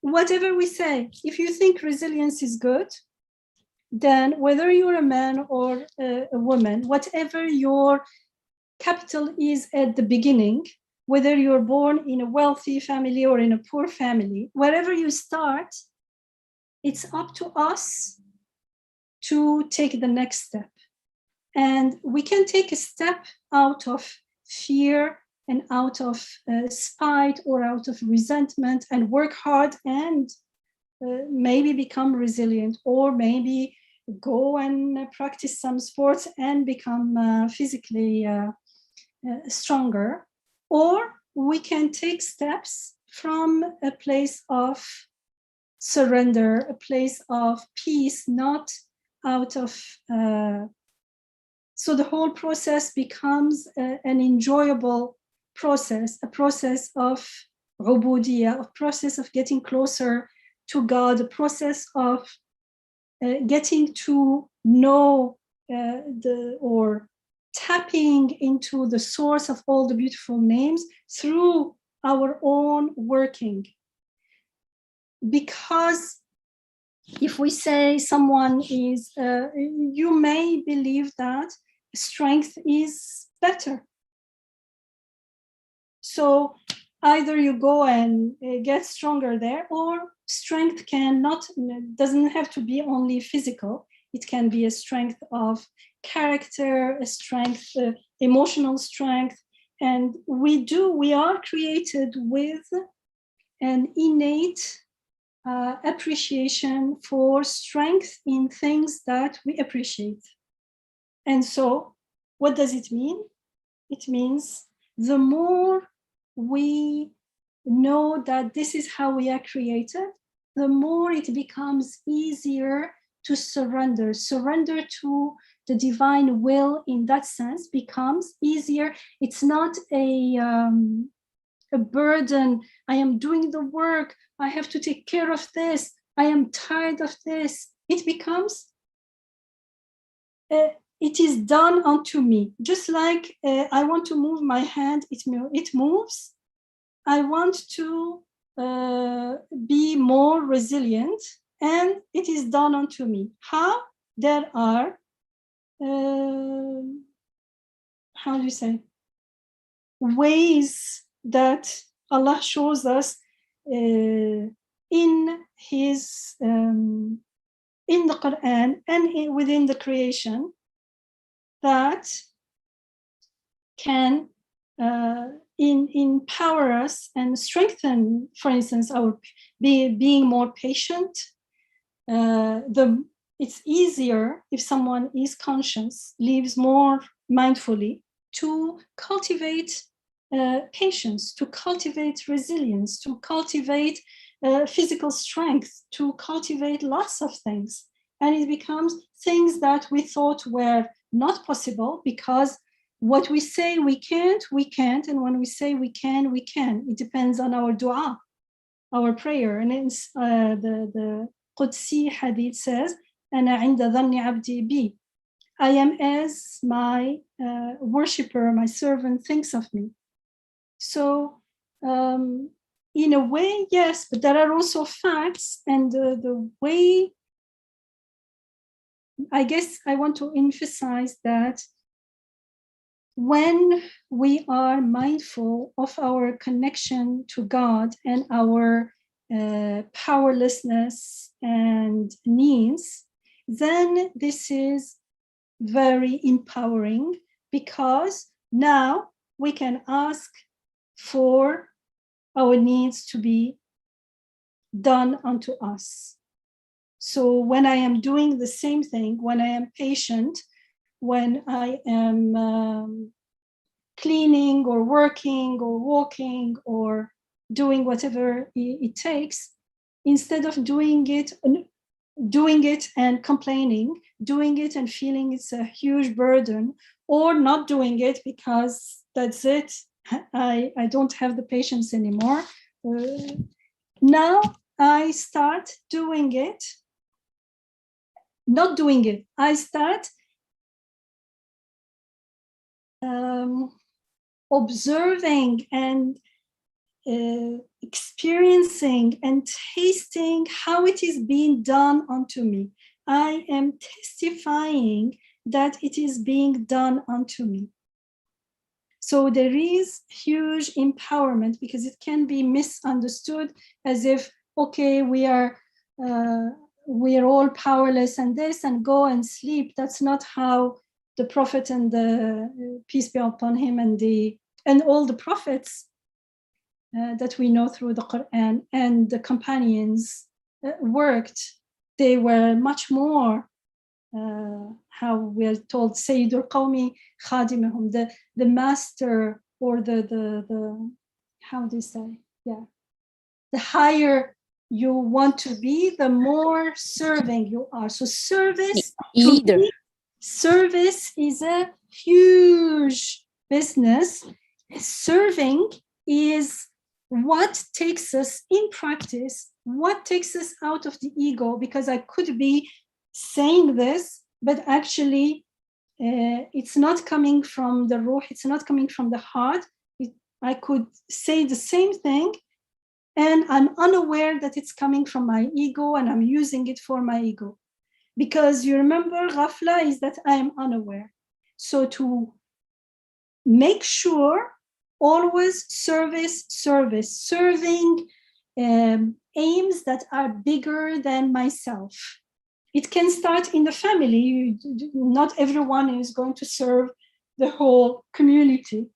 Whatever we say, if you think resilience is good, then whether you're a man or a woman, whatever your capital is at the beginning, whether you're born in a wealthy family or in a poor family, wherever you start, it's up to us to take the next step. And we can take a step out of fear and out of spite or out of resentment and work hard and maybe become resilient, or maybe go and practice some sports and become physically stronger. Or we can take steps from a place of surrender, a place of peace, not out of so the whole process becomes an enjoyable process, a process of ubudiyya, a process of getting closer to God, a process of getting to know or tapping into the source of all the beautiful names through our own working. Because if we say someone is, you may believe that strength is better. So either you go and get stronger there, or strength doesn't have to be only physical. It can be a strength of character, a strength, emotional strength. And we are created with an innate appreciation for strength in things that we appreciate. And so what does it mean? It means the more we know that this is how we are created, the more it becomes easier to surrender. Surrender to the divine will in that sense becomes easier. It's not a burden. I am doing the work. I have to take care of this. I am tired of this. It becomes, it is done unto me. Just like I want to move my hand, it moves. I want to be more resilient, and it is done unto me. How? There are, how do you say, ways that Allah shows us in His in the Quran and within the creation that can empower us and strengthen, for instance, our being more patient. It's easier if someone is conscious, lives more mindfully, to cultivate patience, to cultivate resilience, to cultivate physical strength, to cultivate lots of things. And it becomes things that we thought were not possible, because what we say we can't, we can't. And when we say we can, we can. It depends on our dua, our prayer. And it's the Qudsi hadith says, أَنَا عِنْدَ ظَنِّ عَبْدِي بِي. I am as my worshipper, my servant thinks of me. So in a way, yes, but there are also facts, and the way, I guess I want to emphasize that when we are mindful of our connection to God and our powerlessness and needs, then this is very empowering, because now we can ask for our needs to be done unto us. So when I am doing the same thing, when I am patient, when I am cleaning or working or walking or doing whatever it takes, instead of doing it and complaining, doing it and feeling it's a huge burden, or not doing it because that's it, I don't have the patience anymore. Now I start doing it, not doing it. I start observing and experiencing and tasting how it is being done unto me. I am testifying that it is being done unto me. So there is huge empowerment, because it can be misunderstood as if, okay, we are all powerless and this, and go and sleep. That's not how the Prophet and the peace be upon him and all the prophets that we know through the Quran and the companions worked. They were much more, how we are told, Sayyidul Qawmi Khadimahum, the master, or the how do you say? Yeah. The higher you want to be, the more serving you are. So service, leader. Service is a huge business. Serving is what takes us in practice, what takes us out of the ego, because I could be saying this, but actually it's not coming from the ruh, it's not coming from the heart. I could say the same thing, and I'm unaware that it's coming from my ego, and I'm using it for my ego. Because you remember, ghafla is that I am unaware. So to make sure, always serving aims that are bigger than myself. It can start in the family. Not everyone is going to serve the whole community.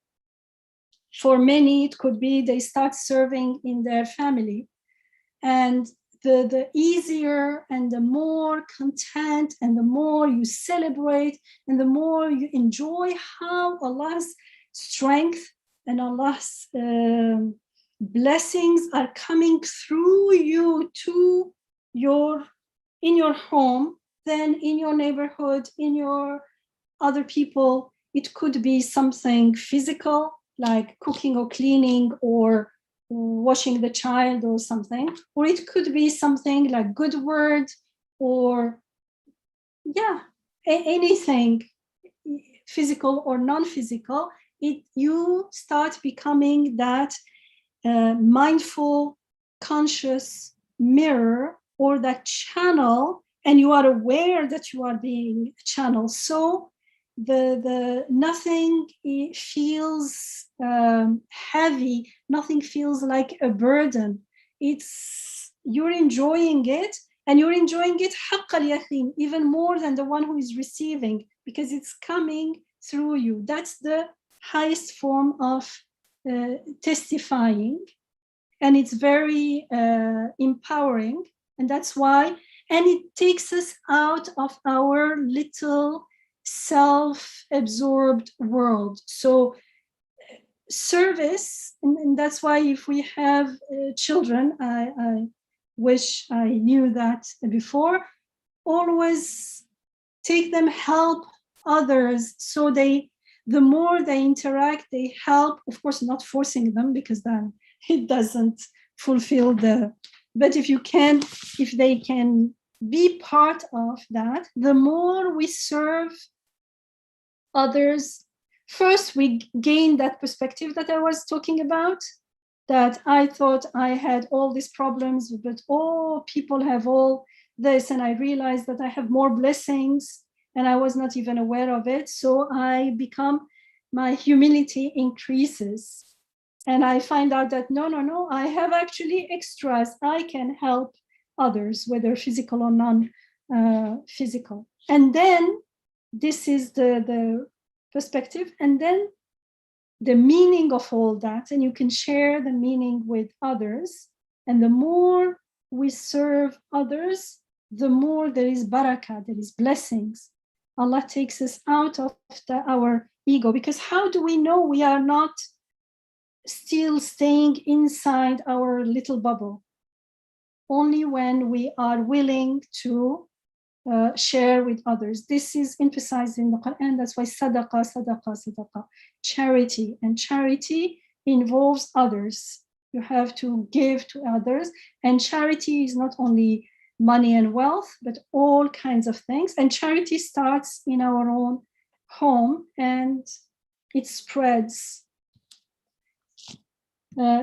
For many, it could be they start serving in their family. And the easier and the more content and the more you celebrate and the more you enjoy how Allah's strength and Allah's blessings are coming through you to in your home, then in your neighborhood, in your other people. It could be something physical, like cooking or cleaning or washing the child or something, or it could be something like good word, or anything physical or non-physical. You start becoming that mindful, conscious mirror, or that channel, and you are aware that you are being a channel. So the nothing feels heavy, nothing feels like a burden. You're enjoying it, and you're enjoying it haqq al-yaqeen, even more than the one who is receiving, because it's coming through you. That's the highest form of testifying, and it's very empowering. And that's why, and it takes us out of our little self-absorbed world. So service, and that's why if we have children, I wish I knew that before, always take them, help others, so the more they interact, they help, of course not forcing them, because then it doesn't fulfill but if they can be part of that, the more we serve others, first we gain that perspective that I was talking about, that I thought I had all these problems, but people have all this, and I realized that I have more blessings and I was not even aware of it. So my humility increases. And I find out that no, I have actually extras. I can help others, whether physical or non-physical. And then this is the perspective. And then the meaning of all that, and you can share the meaning with others. And the more we serve others, the more there is barakah, there is blessings. Allah takes us out of our ego, because how do we know we are not still staying inside our little bubble? Only when we are willing to share with others. This is emphasized in the Quran. That's why sadaqah, sadaqah, sadaqah. Charity, and charity involves others. You have to give to others, and charity is not only money and wealth, but all kinds of things. And charity starts in our own home, and it spreads.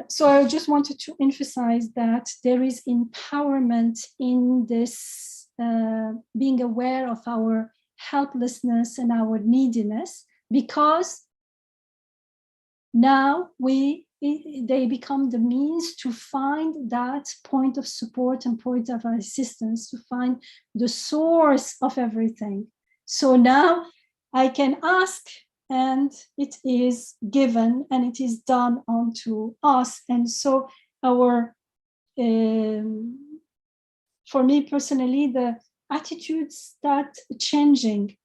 So I just wanted to emphasize that there is empowerment in this, being aware of our helplessness and our neediness, because now they become the means to find that point of support and point of assistance, to find the source of everything. So now I can ask, and it is given, and it is done unto us. And so our, for me personally, the attitudes start changing.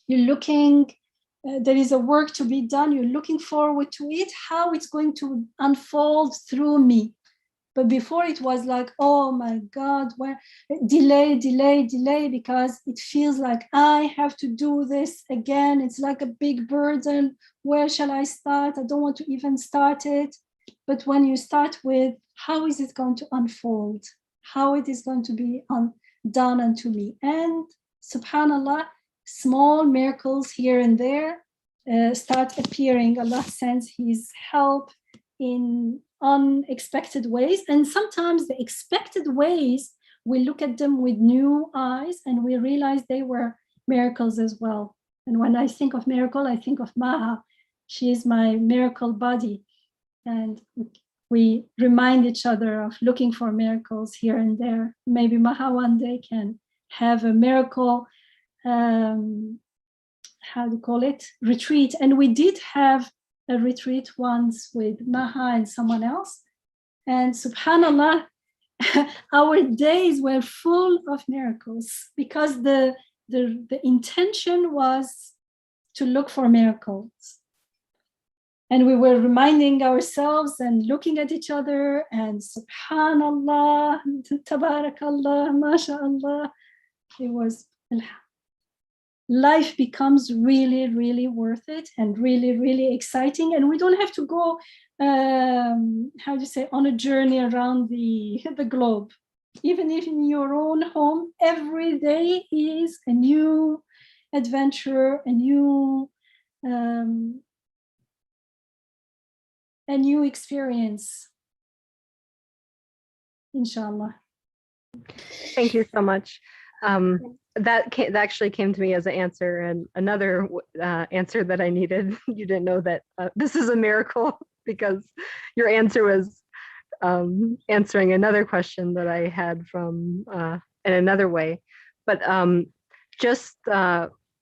You're looking, there is a work to be done, you're looking forward to it, how it's going to unfold through me. But before it was like, oh my God, where delay, because it feels like I have to do this again. It's like a big burden. Where shall I start? I don't want to even start it. But when you start with, how is it going to unfold? How it is going to be done unto me? And subhanallah, small miracles here and there start appearing. Allah sends his help in unexpected ways, and sometimes the expected ways, we look at them with new eyes and we realize they were miracles as well. And when I think of miracle, I think of Maha. She is my miracle body, and we remind each other of looking for miracles here and there. Maybe Maha one day can have a miracle, how do you call it, retreat. And we did have a retreat once with Maha and someone else. And subhanallah, our days were full of miracles, because the intention was to look for miracles. And we were reminding ourselves and looking at each other, and subhanallah, tabarakallah, masha'Allah. It was, life becomes really, really worth it, and really, really exciting. And we don't have to go, how do you say, on a journey around the globe. Even if in your own home, every day is a new adventure, a new experience, inshallah. Thank you so much. That actually came to me as an answer, and another answer that I needed. You didn't know that this is a miracle, because your answer was answering another question that I had from in another way. But just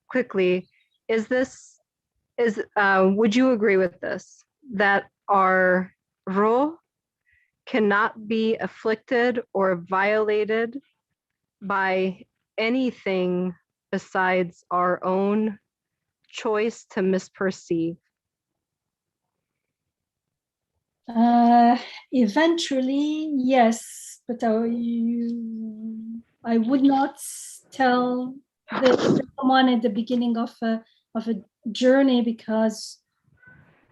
quickly, would you agree with this, that our ruh cannot be afflicted or violated by anything besides our own choice to misperceive? Eventually, yes, but I would not tell someone at the beginning of a journey, because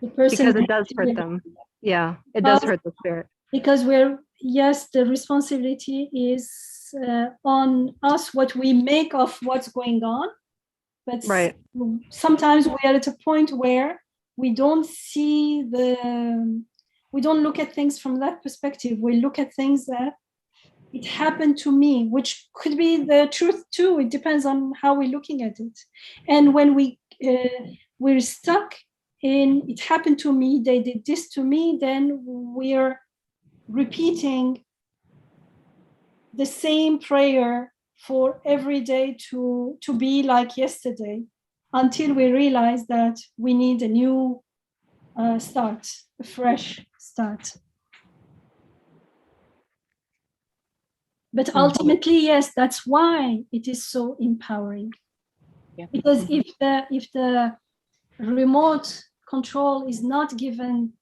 the person, because it does hurt them. Yeah, it does hurt the spirit. Because the responsibility is on us, what we make of what's going on. But right. Sometimes we are at a point where we don't see we don't look at things from that perspective. We look at things that it happened to me, which could be the truth too. It depends on how we're looking at it. And when we're stuck in it happened to me, they did this to me, then we're repeating the same prayer for every day to be like yesterday, until we realize that we need a new start, a fresh start. But ultimately, yes, that's why it is so empowering. Yeah. Because if the remote control is not given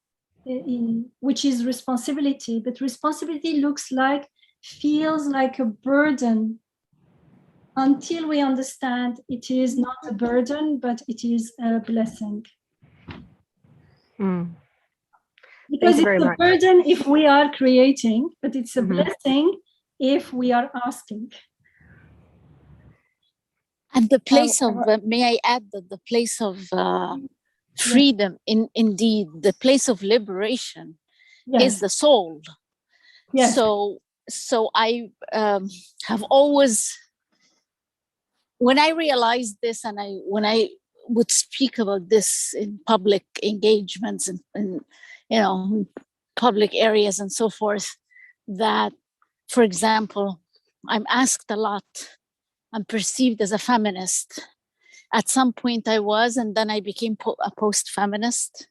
in, which is responsibility, but responsibility feels like a burden, until we understand it is not a burden, but it is a blessing. Because it's a burden if we are creating, but it's a blessing if we are asking. And the place of, may I add that the place of freedom, indeed, the place of liberation is the soul. Yes. So I have always, when I realized this, and when I would speak about this in public engagements and public areas and so forth, that, for example, I'm asked a lot, I'm perceived as a feminist. At some point I was, and then I became a post-feminist.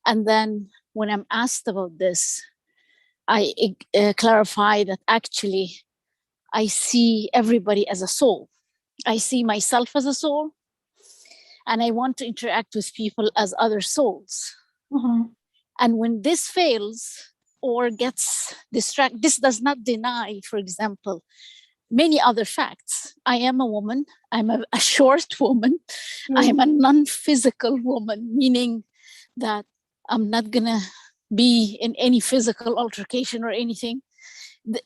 And then when I'm asked about this, I clarify that actually I see everybody as a soul. I see myself as a soul, and I want to interact with people as other souls. And when this fails or gets distracted, this does not deny, for example, many other facts. I am a woman. I'm a short woman. I am a non-physical woman, meaning that I'm not gonna be in any physical altercation or anything.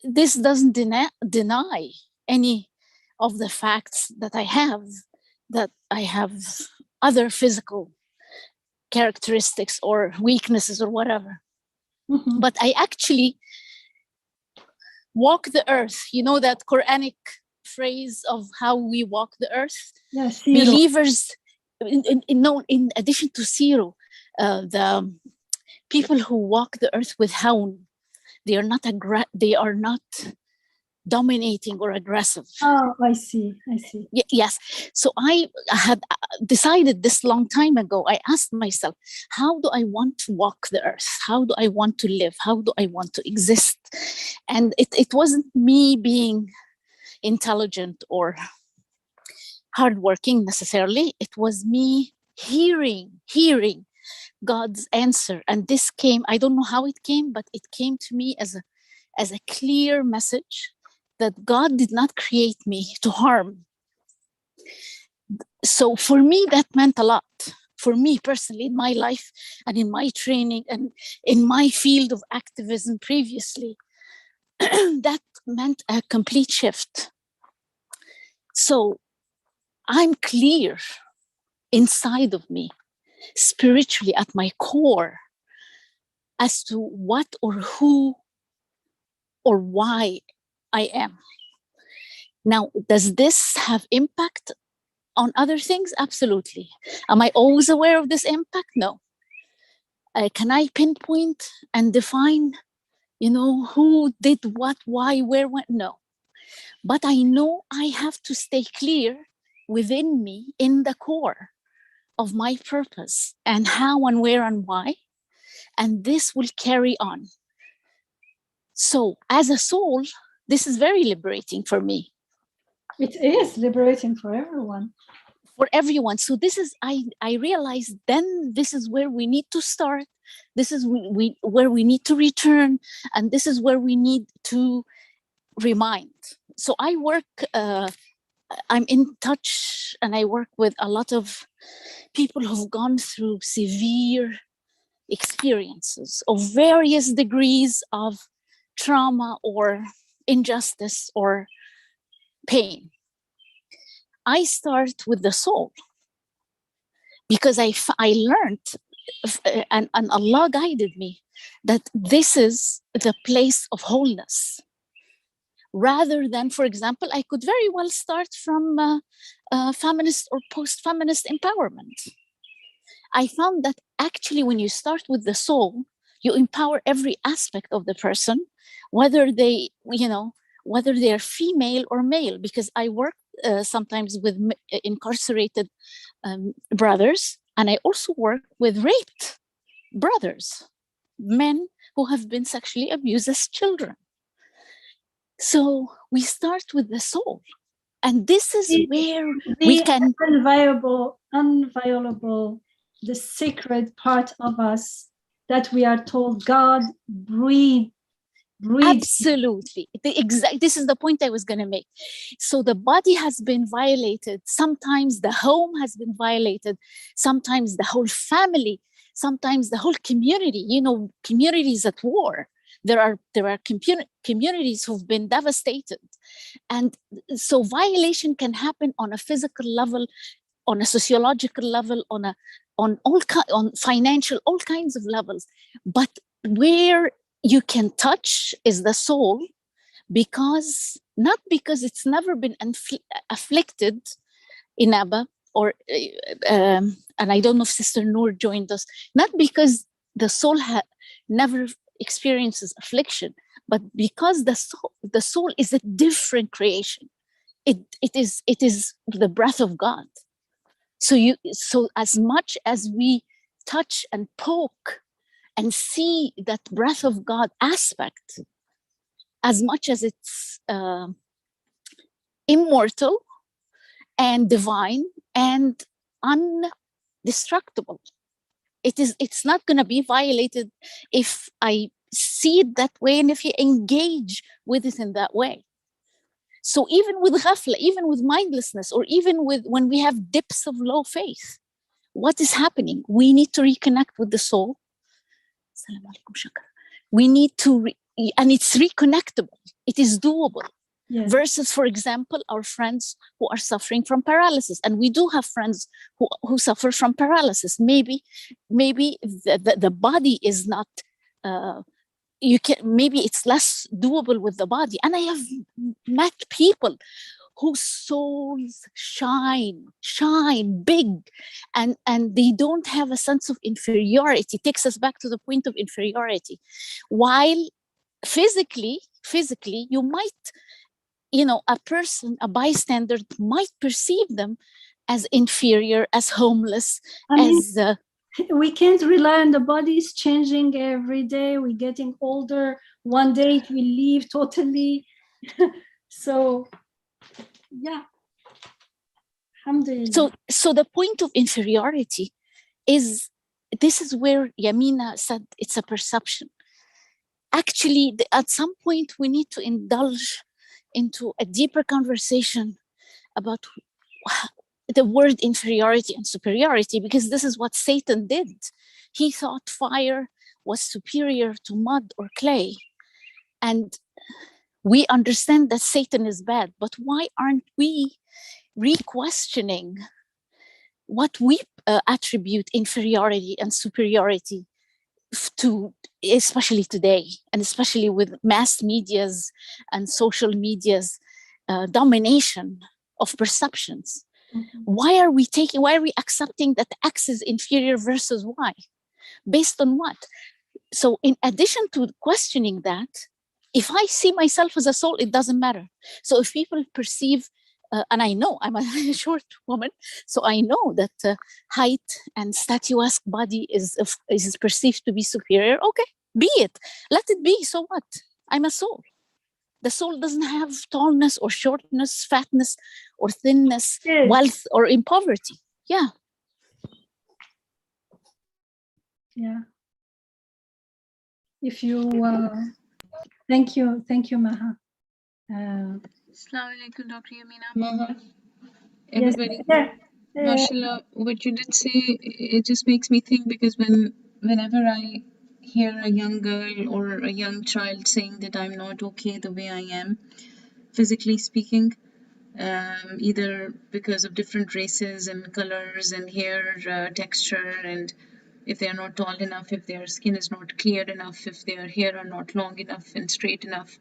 This doesn't deny any of the facts that I have other physical characteristics or weaknesses or whatever. But I actually walk the earth. You know that Quranic phrase of how we walk the earth? Yes. Believers, in addition to Siru, the people who walk the earth with hawn, they are not dominating or aggressive. Oh, I see. Yes. So I had decided this long time ago. I asked myself, how do I want to walk the earth? How do I want to live? How do I want to exist? And it wasn't me being intelligent or hardworking necessarily. It was me hearing God's answer. And this came, I don't know how it came, but it came to me as a clear message that God did not create me to harm. So for me, that meant a lot. For me personally, in my life and in my training and in my field of activism previously, that meant a complete shift. So I'm clear inside of me, spiritually at my core, as to what or who or why I am. Now, does this have impact on other things? Absolutely. Am I always aware of this impact? No. Can I pinpoint and define, who did what, why, where, when? No. But I know I have to stay clear within me in the core of my purpose and how and where and why. And this will carry on. So as a soul, this is very liberating for me. It is liberating for everyone. For everyone. So this is, I realized then this is where we need to start. This is where we need to return. And this is where we need to remind. So I work, I'm in touch and I work with a lot of people who've gone through severe experiences of various degrees of trauma or injustice or pain. I start with the soul because I learned and Allah guided me that this is the place of wholeness. Rather than, for example, I could very well start from feminist or post-feminist empowerment. I found that actually when you start with the soul, you empower every aspect of the person, whether they, whether they're female or male, because I work sometimes with incarcerated brothers, and I also work with raped brothers, men who have been sexually abused as children. So we start with the soul, and this is where we can unviolable, the sacred part of us that we are told God breathed. Absolutely. This is the point I was going to make. So the body has been violated. Sometimes the home has been violated. Sometimes the whole family. Sometimes the whole community. Communities at war. There are communities who've been devastated, and so violation can happen on a physical level, on a sociological level, on financial, all kinds of levels. But where you can touch is the soul, not because it's never been afflicted in Abba, or and I don't know if Sister Noor joined us, not because the soul never experiences affliction, but because the soul is a different creation. It is the breath of God. So as much as we touch and poke and see that breath of God aspect, as much as it's immortal and divine and undestructible, it's not going to be violated if I see it that way and if you engage with it in that way. So even with ghafla, even with mindlessness, or even with when we have dips of low faith, what is happening? We need to reconnect with the soul. We need to, and it's reconnectable. It is doable. Yes. Versus, for example, our friends who are suffering from paralysis, and we do have friends who suffer from paralysis. Maybe the body is not. Maybe it's less doable with the body. And I have met people whose souls shine big, and they don't have a sense of inferiority. It takes us back to the point of inferiority. While physically, you might, a bystander might perceive them as inferior, as homeless, we can't rely on the bodies changing every day. We're getting older. One day it will leave totally. So, yeah. Alhamdulillah. So the point of inferiority is, this is where Yamina said it's a perception. Actually, at some point we need to indulge into a deeper conversation about the word inferiority and superiority, because this is what Satan did. He thought fire was superior to mud or clay. And we understand that Satan is bad, but why aren't we re-questioning what we attribute inferiority and superiority to, especially today, and especially with mass medias and social medias domination of perceptions? Mm-hmm. Why are we accepting that X is inferior versus Y? Based on what? So in addition to questioning that, if I see myself as a soul, it doesn't matter. So if people perceive, and I know I'm a short woman, so I know that height and statuesque body is perceived to be superior. Okay, be it. Let it be. So what? I'm a soul. The soul doesn't have tallness or shortness, fatness or thinness, yes, wealth or in poverty. Yeah. Yeah. If you, thank you, Maha. Assalamu alaikum, Dr. Yamina, Maha, everybody. Yes. Mashallah, what you did say, it just makes me think, because whenever I hear a young girl or a young child saying that I'm not okay the way I am, physically speaking, either because of different races and colors and hair texture, and if they are not tall enough, if their skin is not cleared enough, if their hair are not long enough and straight enough.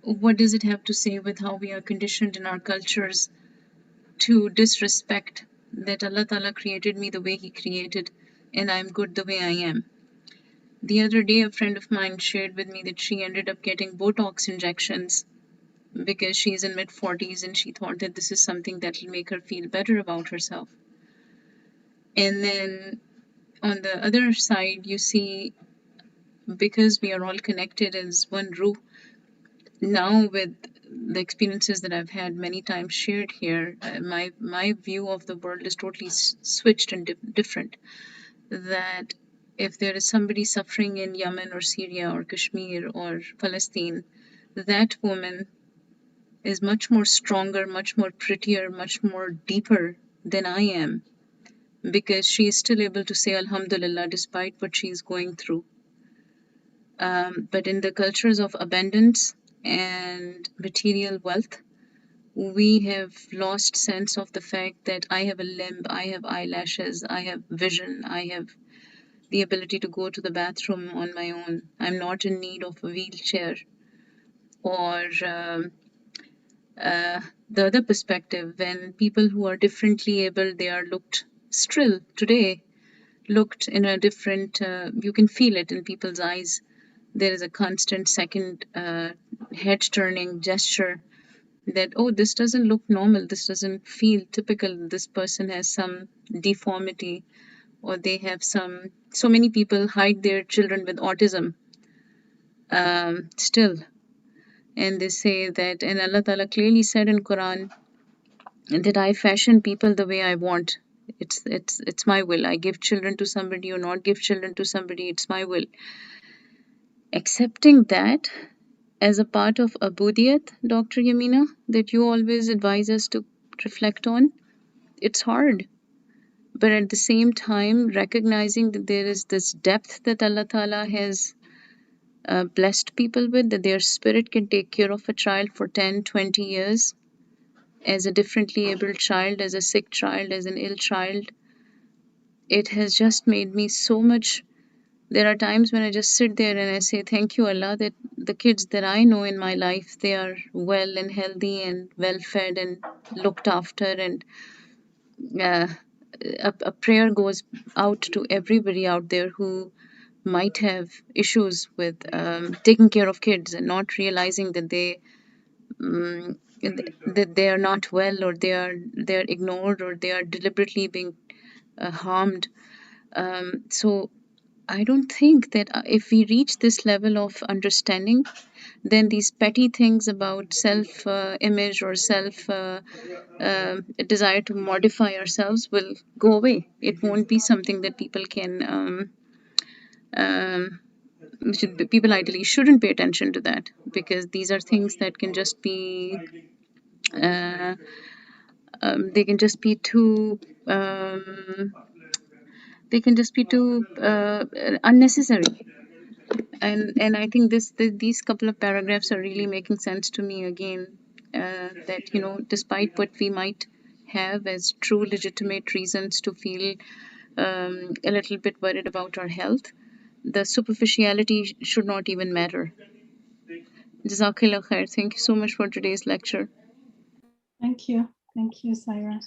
What does it have to say with how we are conditioned in our cultures to disrespect that Allah Ta'ala created me the way He created, and I'm good the way I am. The other day, a friend of mine shared with me that she ended up getting Botox injections because she's in mid-40s and she thought that this is something that will make her feel better about herself. And then on the other side, you see, because we are all connected as one roof, now with the experiences that I've had many times shared here, my view of the world is totally switched and different. That if there is somebody suffering in Yemen or Syria or Kashmir or Palestine, that woman is much more stronger, much more prettier, much more deeper than I am, because she is still able to say Alhamdulillah despite what she's going through. But in the cultures of abundance and material wealth, we have lost sense of the fact that I have a limb, I have eyelashes, I have vision, I have the ability to go to the bathroom on my own. I'm not in need of a wheelchair. Or the other perspective, when people who are differently able, they are looked still today, looked in a different, you can feel it in people's eyes. There is a constant second head turning gesture that, oh, this doesn't look normal, this doesn't feel typical, this person has some deformity, or they have some. So many people hide their children with autism still, and they say that, and Allah Ta'ala clearly said in Quran that I fashion people the way I want. It's my will. I give children to somebody or not give children to somebody, it's my will. Accepting that as a part of Abudiyat, Dr. Yamina, that you always advise us to reflect on, it's hard. But at the same time, recognizing that there is this depth that Allah Ta'ala has blessed people with, that their spirit can take care of a child for 10, 20 years, as a differently abled child, as a sick child, as an ill child. It has just made me so much. There are times when I just sit there and I say, thank you, Allah, that the kids that I know in my life, they are well and healthy and well fed and looked after. And a prayer goes out to everybody out there who might have issues with taking care of kids and not realizing that that they are not well, or they're ignored, or they are deliberately being harmed. So I don't think that if we reach this level of understanding, then these petty things about self image or self desire to modify ourselves will go away. It won't be something that people can people ideally shouldn't pay attention to that, because these are things that can just be they can just be too unnecessary. And I think these couple of paragraphs are really making sense to me again, that, you know, despite what we might have as true legitimate reasons to feel a little bit worried about our health, the superficiality should not even matter. Jazakallah khair. Thank you so much for today's lecture. Thank you, Syra.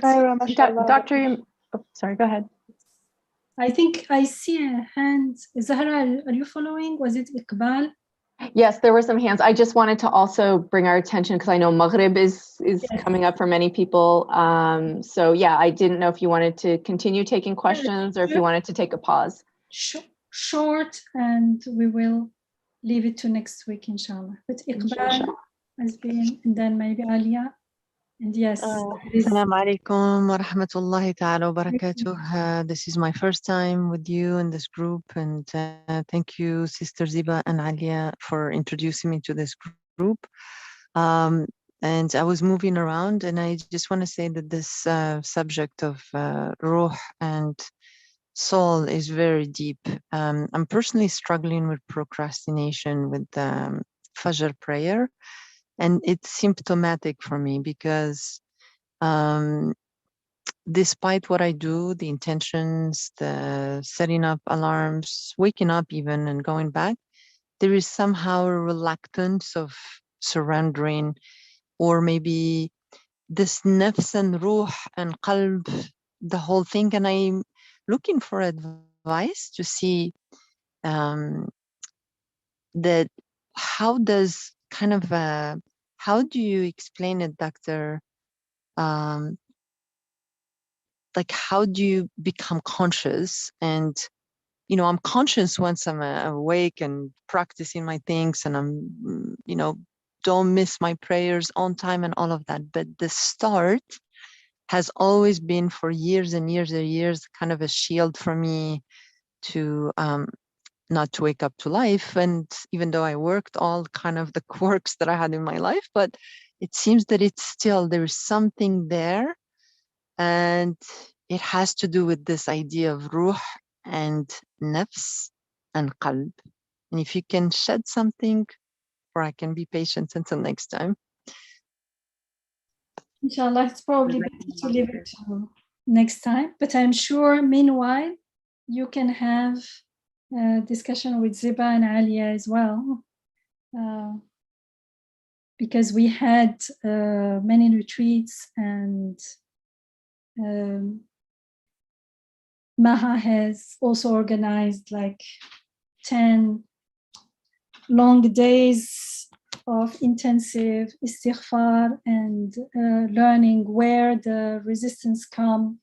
Syra, mashallah. Dr. Oh, sorry, go ahead. I think I see a hand. Zahra, are you following? Was it Iqbal? Yes, there were some hands. I just wanted to also bring our attention, because I know Maghrib is Yes. coming up for many people. So yeah, I didn't know if you wanted to continue taking questions or if you wanted to take a pause. Short, and we will leave it to next week, inshallah. But Iqbal has been, and then maybe Alia. And yes, Assalamu alaikum wa rahmatullahi ta'ala wa barakatuh. This is my first time with you in this group, and thank you, Sister Ziba and Alia, for introducing me to this group. And I was moving around, and I just want to say that this subject of ruh and soul is very deep. I'm personally struggling with procrastination with Fajr prayer, and it's symptomatic for me because despite what I do, the intentions, the setting up alarms, waking up even and going back, there is somehow a reluctance of surrendering, or maybe this nafs and ruh and qalb, the whole thing. And I'm looking for advice to see that how does kind of, how do you explain it, doctor? Like, how do you become conscious? And, you know, I'm conscious once I'm awake and practicing my things, and I'm, you know, don't miss my prayers on time and all of that. But the start has always been for years and years and years kind of a shield for me to not to wake up to life. And even though I worked all kind of the quirks that I had in my life, but it seems that it's still, there's something there. And it has to do with this idea of ruh and nafs and qalb. And if you can shed something, or I can be patient until next time. Inshallah, it's probably better to leave it to next time. But I'm sure, meanwhile, you can have a discussion with Ziba and Alia as well. Because we had many retreats, and Maha has also organized like 10 long days of intensive istighfar and learning where the resistance come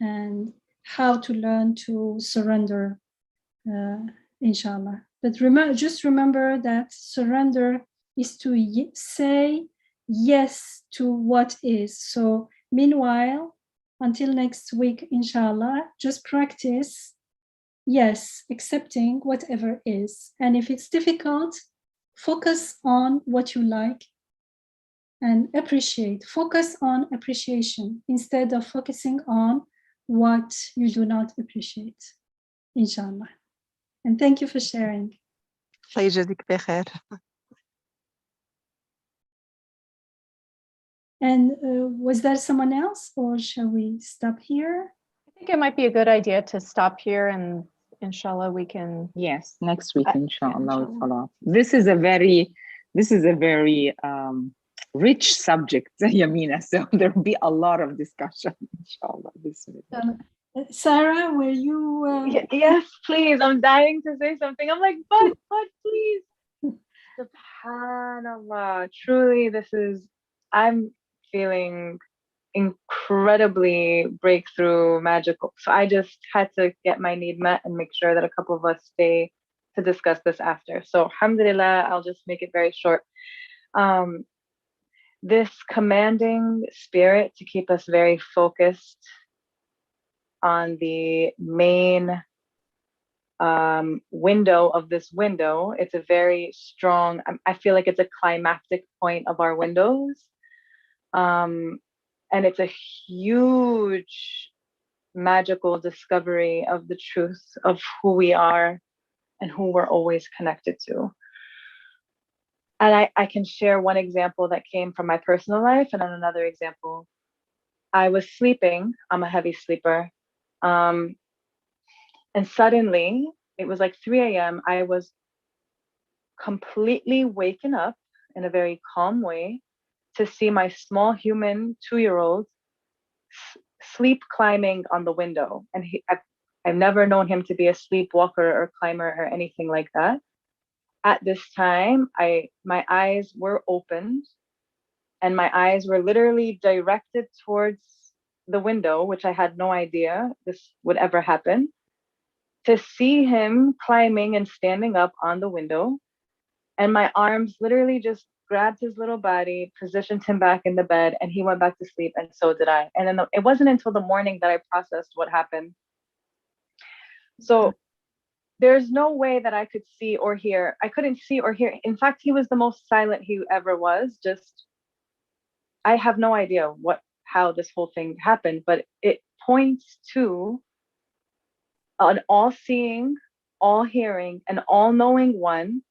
and how to learn to surrender, inshallah. But just remember that surrender is to say yes to what is. So meanwhile, until next week, inshallah, just practice yes, accepting whatever is. And if it's difficult, focus on what you like and appreciate. Focus on appreciation instead of focusing on what you do not appreciate, inshallah. And thank you for sharing. الله يجزيك بخير. And was there someone else, or shall we stop here? I think it might be a good idea to stop here, and inshallah we can. Yes, next week, inshallah. This is a very rich subject, Yamina. So there will be a lot of discussion, inshallah. Sarah, were you? Yes, please. I'm dying to say something. I'm like, but please. SubhanAllah. Truly, I'm feeling incredibly breakthrough, magical. So I just had to get my need met and make sure that a couple of us stay to discuss this after. So alhamdulillah, I'll just make it very short. This commanding spirit to keep us very focused on the main window of this window. It's a very strong, I feel like it's a climactic point of our windows. And it's a huge magical discovery of the truth of who we are and who we're always connected to. And I can share one example that came from my personal life, and then another example. I was sleeping, I'm a heavy sleeper. And suddenly, it was like 3 a.m., I was completely waken up in a very calm way to see my small human 2-year-old sleep climbing on the window. And I've never known him to be a sleepwalker or climber or anything like that. At this time, my eyes were opened, and my eyes were literally directed towards the window, which I had no idea this would ever happen. To see him climbing and standing up on the window, and my arms literally just grabbed his little body, positioned him back in the bed, and he went back to sleep, and so did I. And then it wasn't until the morning that I processed what happened. So there's no way that I could see or hear. I couldn't see or hear. In fact, he was the most silent he ever was. Just, I have no idea how this whole thing happened, but it points to an all-seeing, all-hearing, and all-knowing one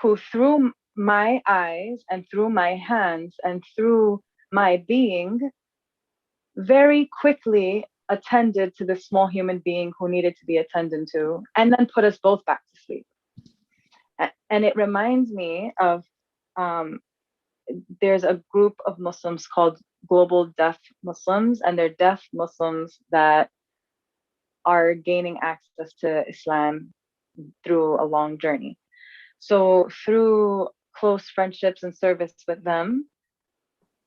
who, through my eyes and through my hands and through my being, very quickly attended to the small human being who needed to be attended to, and then put us both back to sleep. And it reminds me of, there's a group of Muslims called global deaf Muslims, and they're deaf Muslims that are gaining access to Islam through a long journey. So through close friendships and service with them,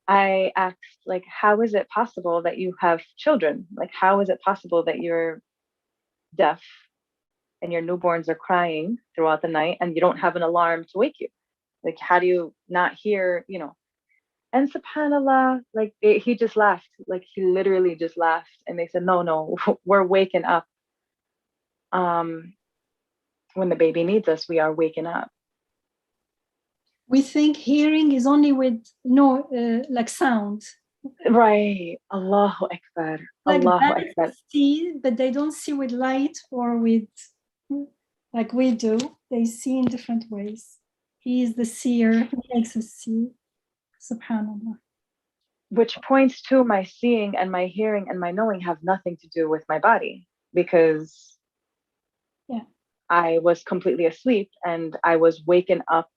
I asked, like, how is it possible that you have children? Like, how is it possible that you're deaf and your newborns are crying throughout the night and you don't have an alarm to wake you? Like, how do you not hear, you know? And subhanallah, like he just laughed. Like he literally just laughed. And they said, no, we're waking up. When the baby needs us, we are waking up. We think hearing is only with like sound. Right. Allahu Akbar. Like Allahu Akbar. see, but they don't see with light or with, like we do. They see in different ways. He is the seer. He makes us see. Subhanallah. Which points to my seeing and my hearing and my knowing have nothing to do with my body, because I was completely asleep and I was waken up,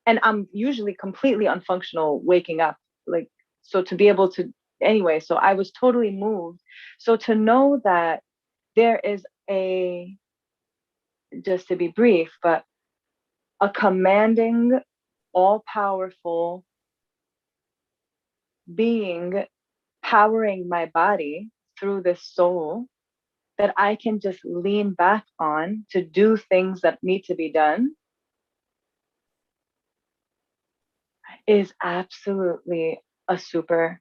and I'm usually completely unfunctional waking up. Like, so to be able to, anyway, so I was totally moved. So to know that there is a, just to be brief, but a commanding, all-powerful being powering my body through this soul that I can just lean back on to do things that need to be done is absolutely a super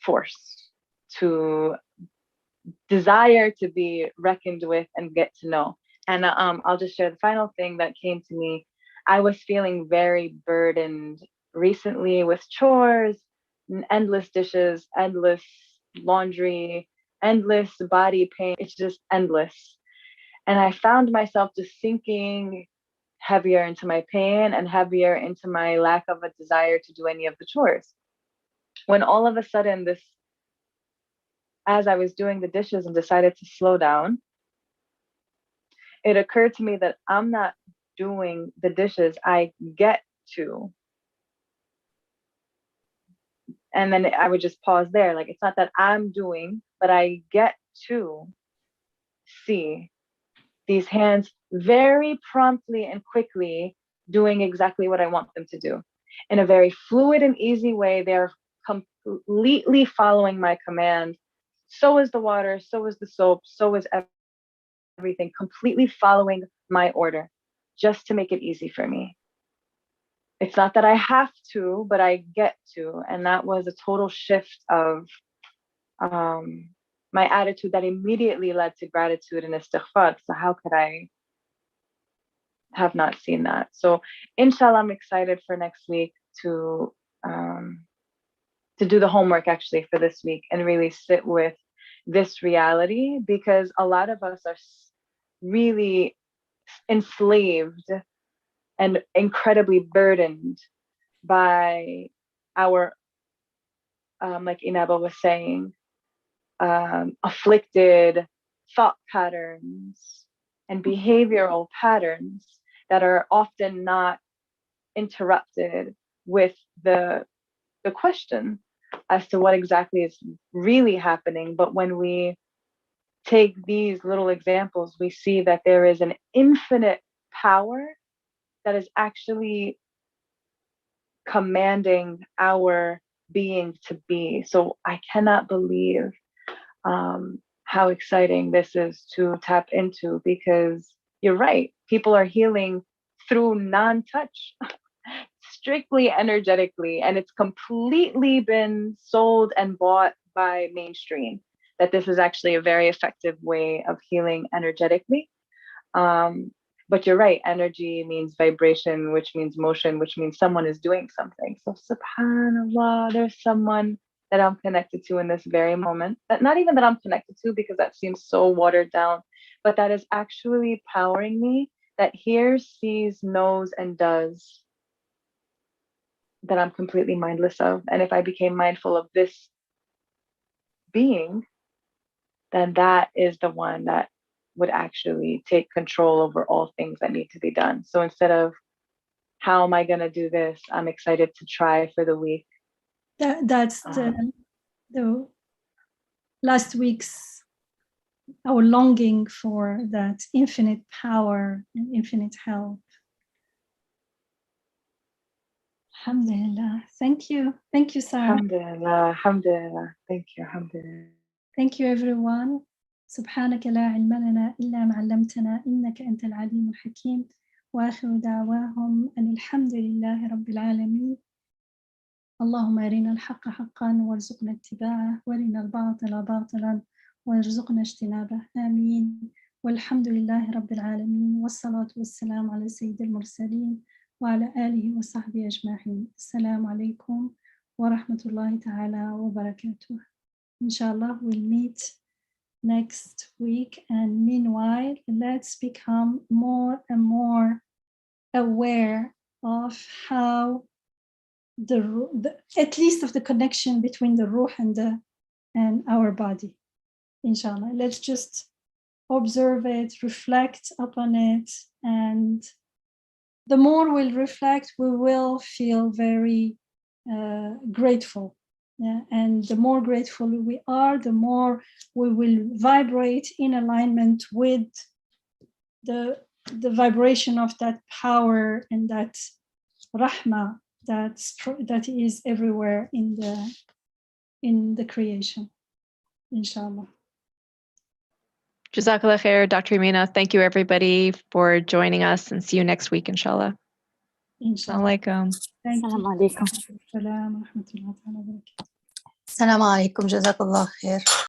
force to desire to be reckoned with and get to know. And I'll just share the final thing that came to me. I was feeling very burdened recently with chores, endless dishes, endless laundry, endless body pain. It's just endless. And I found myself just sinking heavier into my pain and heavier into my lack of a desire to do any of the chores. When all of a sudden this, as I was doing the dishes and decided to slow down, it occurred to me that I'm not doing the dishes, I get to. And then I would just pause there. Like, it's not that I'm doing, but I get to see these hands very promptly and quickly doing exactly what I want them to do. In a very fluid and easy way, they're completely following my command. So is the water, so is the soap, so is everything, completely following my order, just to make it easy for me. It's not that I have to, but I get to. And that was a total shift of my attitude that immediately led to gratitude and istighfar. So how could I have not seen that? So inshallah, I'm excited for next week to do the homework actually for this week and really sit with this reality, because a lot of us are really enslaved and incredibly burdened by our, like Inaba was saying, afflicted thought patterns and behavioral patterns that are often not interrupted with the question as to what exactly is really happening. But when we take these little examples, we see that there is an infinite power that is actually commanding our being to be. So I cannot believe how exciting this is to tap into, because you're right, people are healing through non-touch, strictly energetically, and it's completely been sold and bought by mainstream that this is actually a very effective way of healing energetically. But you're right, energy means vibration, which means motion, which means someone is doing something. So subhanallah, there's someone that I'm connected to in this very moment. That, not even that I'm connected to, because that seems so watered down, but that is actually powering me, that hears, sees, knows, and does, that I'm completely mindless of. And if I became mindful of this being, then that is the one that would actually take control over all things that need to be done. So instead of how am I going to do this, I'm excited to try for the week That's the last week's our longing for that infinite power and infinite help. Alhamdulillah. Thank you. Thank you, Sarah. Alhamdulillah, alhamdulillah. Thank you, alhamdulillah. Thank you, everyone. سبحانك لا علم لنا إلا ما علمتنا إنك أنت العليم الحكيم وآخر دعواهم أن الحمد لله رب العالمين. اللهم أرنا الحق حقا وارزقنا اتباعه وارنا الباطل باطلا وارزقنا اجتنابه آمين. والحمد لله رب العالمين والصلاة والسلام على سيد المرسلين وعلى آله وصحبه أجمعين. السلام عليكم ورحمة الله تعالى وبركاته. Inshallah, we'll meet next week, and meanwhile, let's become more and more aware of how at least of the connection between the ruh and our body. Inshallah, let's just observe it, reflect upon it, and the more we'll reflect, we will feel very grateful. Yeah, and the more grateful we are, the more we will vibrate in alignment with the vibration of that power and that rahmah that is everywhere in the creation. Inshallah. Jazakallah khair, Dr. Yamina. Thank you, everybody, for joining us, and see you next week, inshallah. Inshallah. Assalamu alaikum. Salam wa rahmatullahi wa barakatuh. السلام عليكم جزاك الله خير.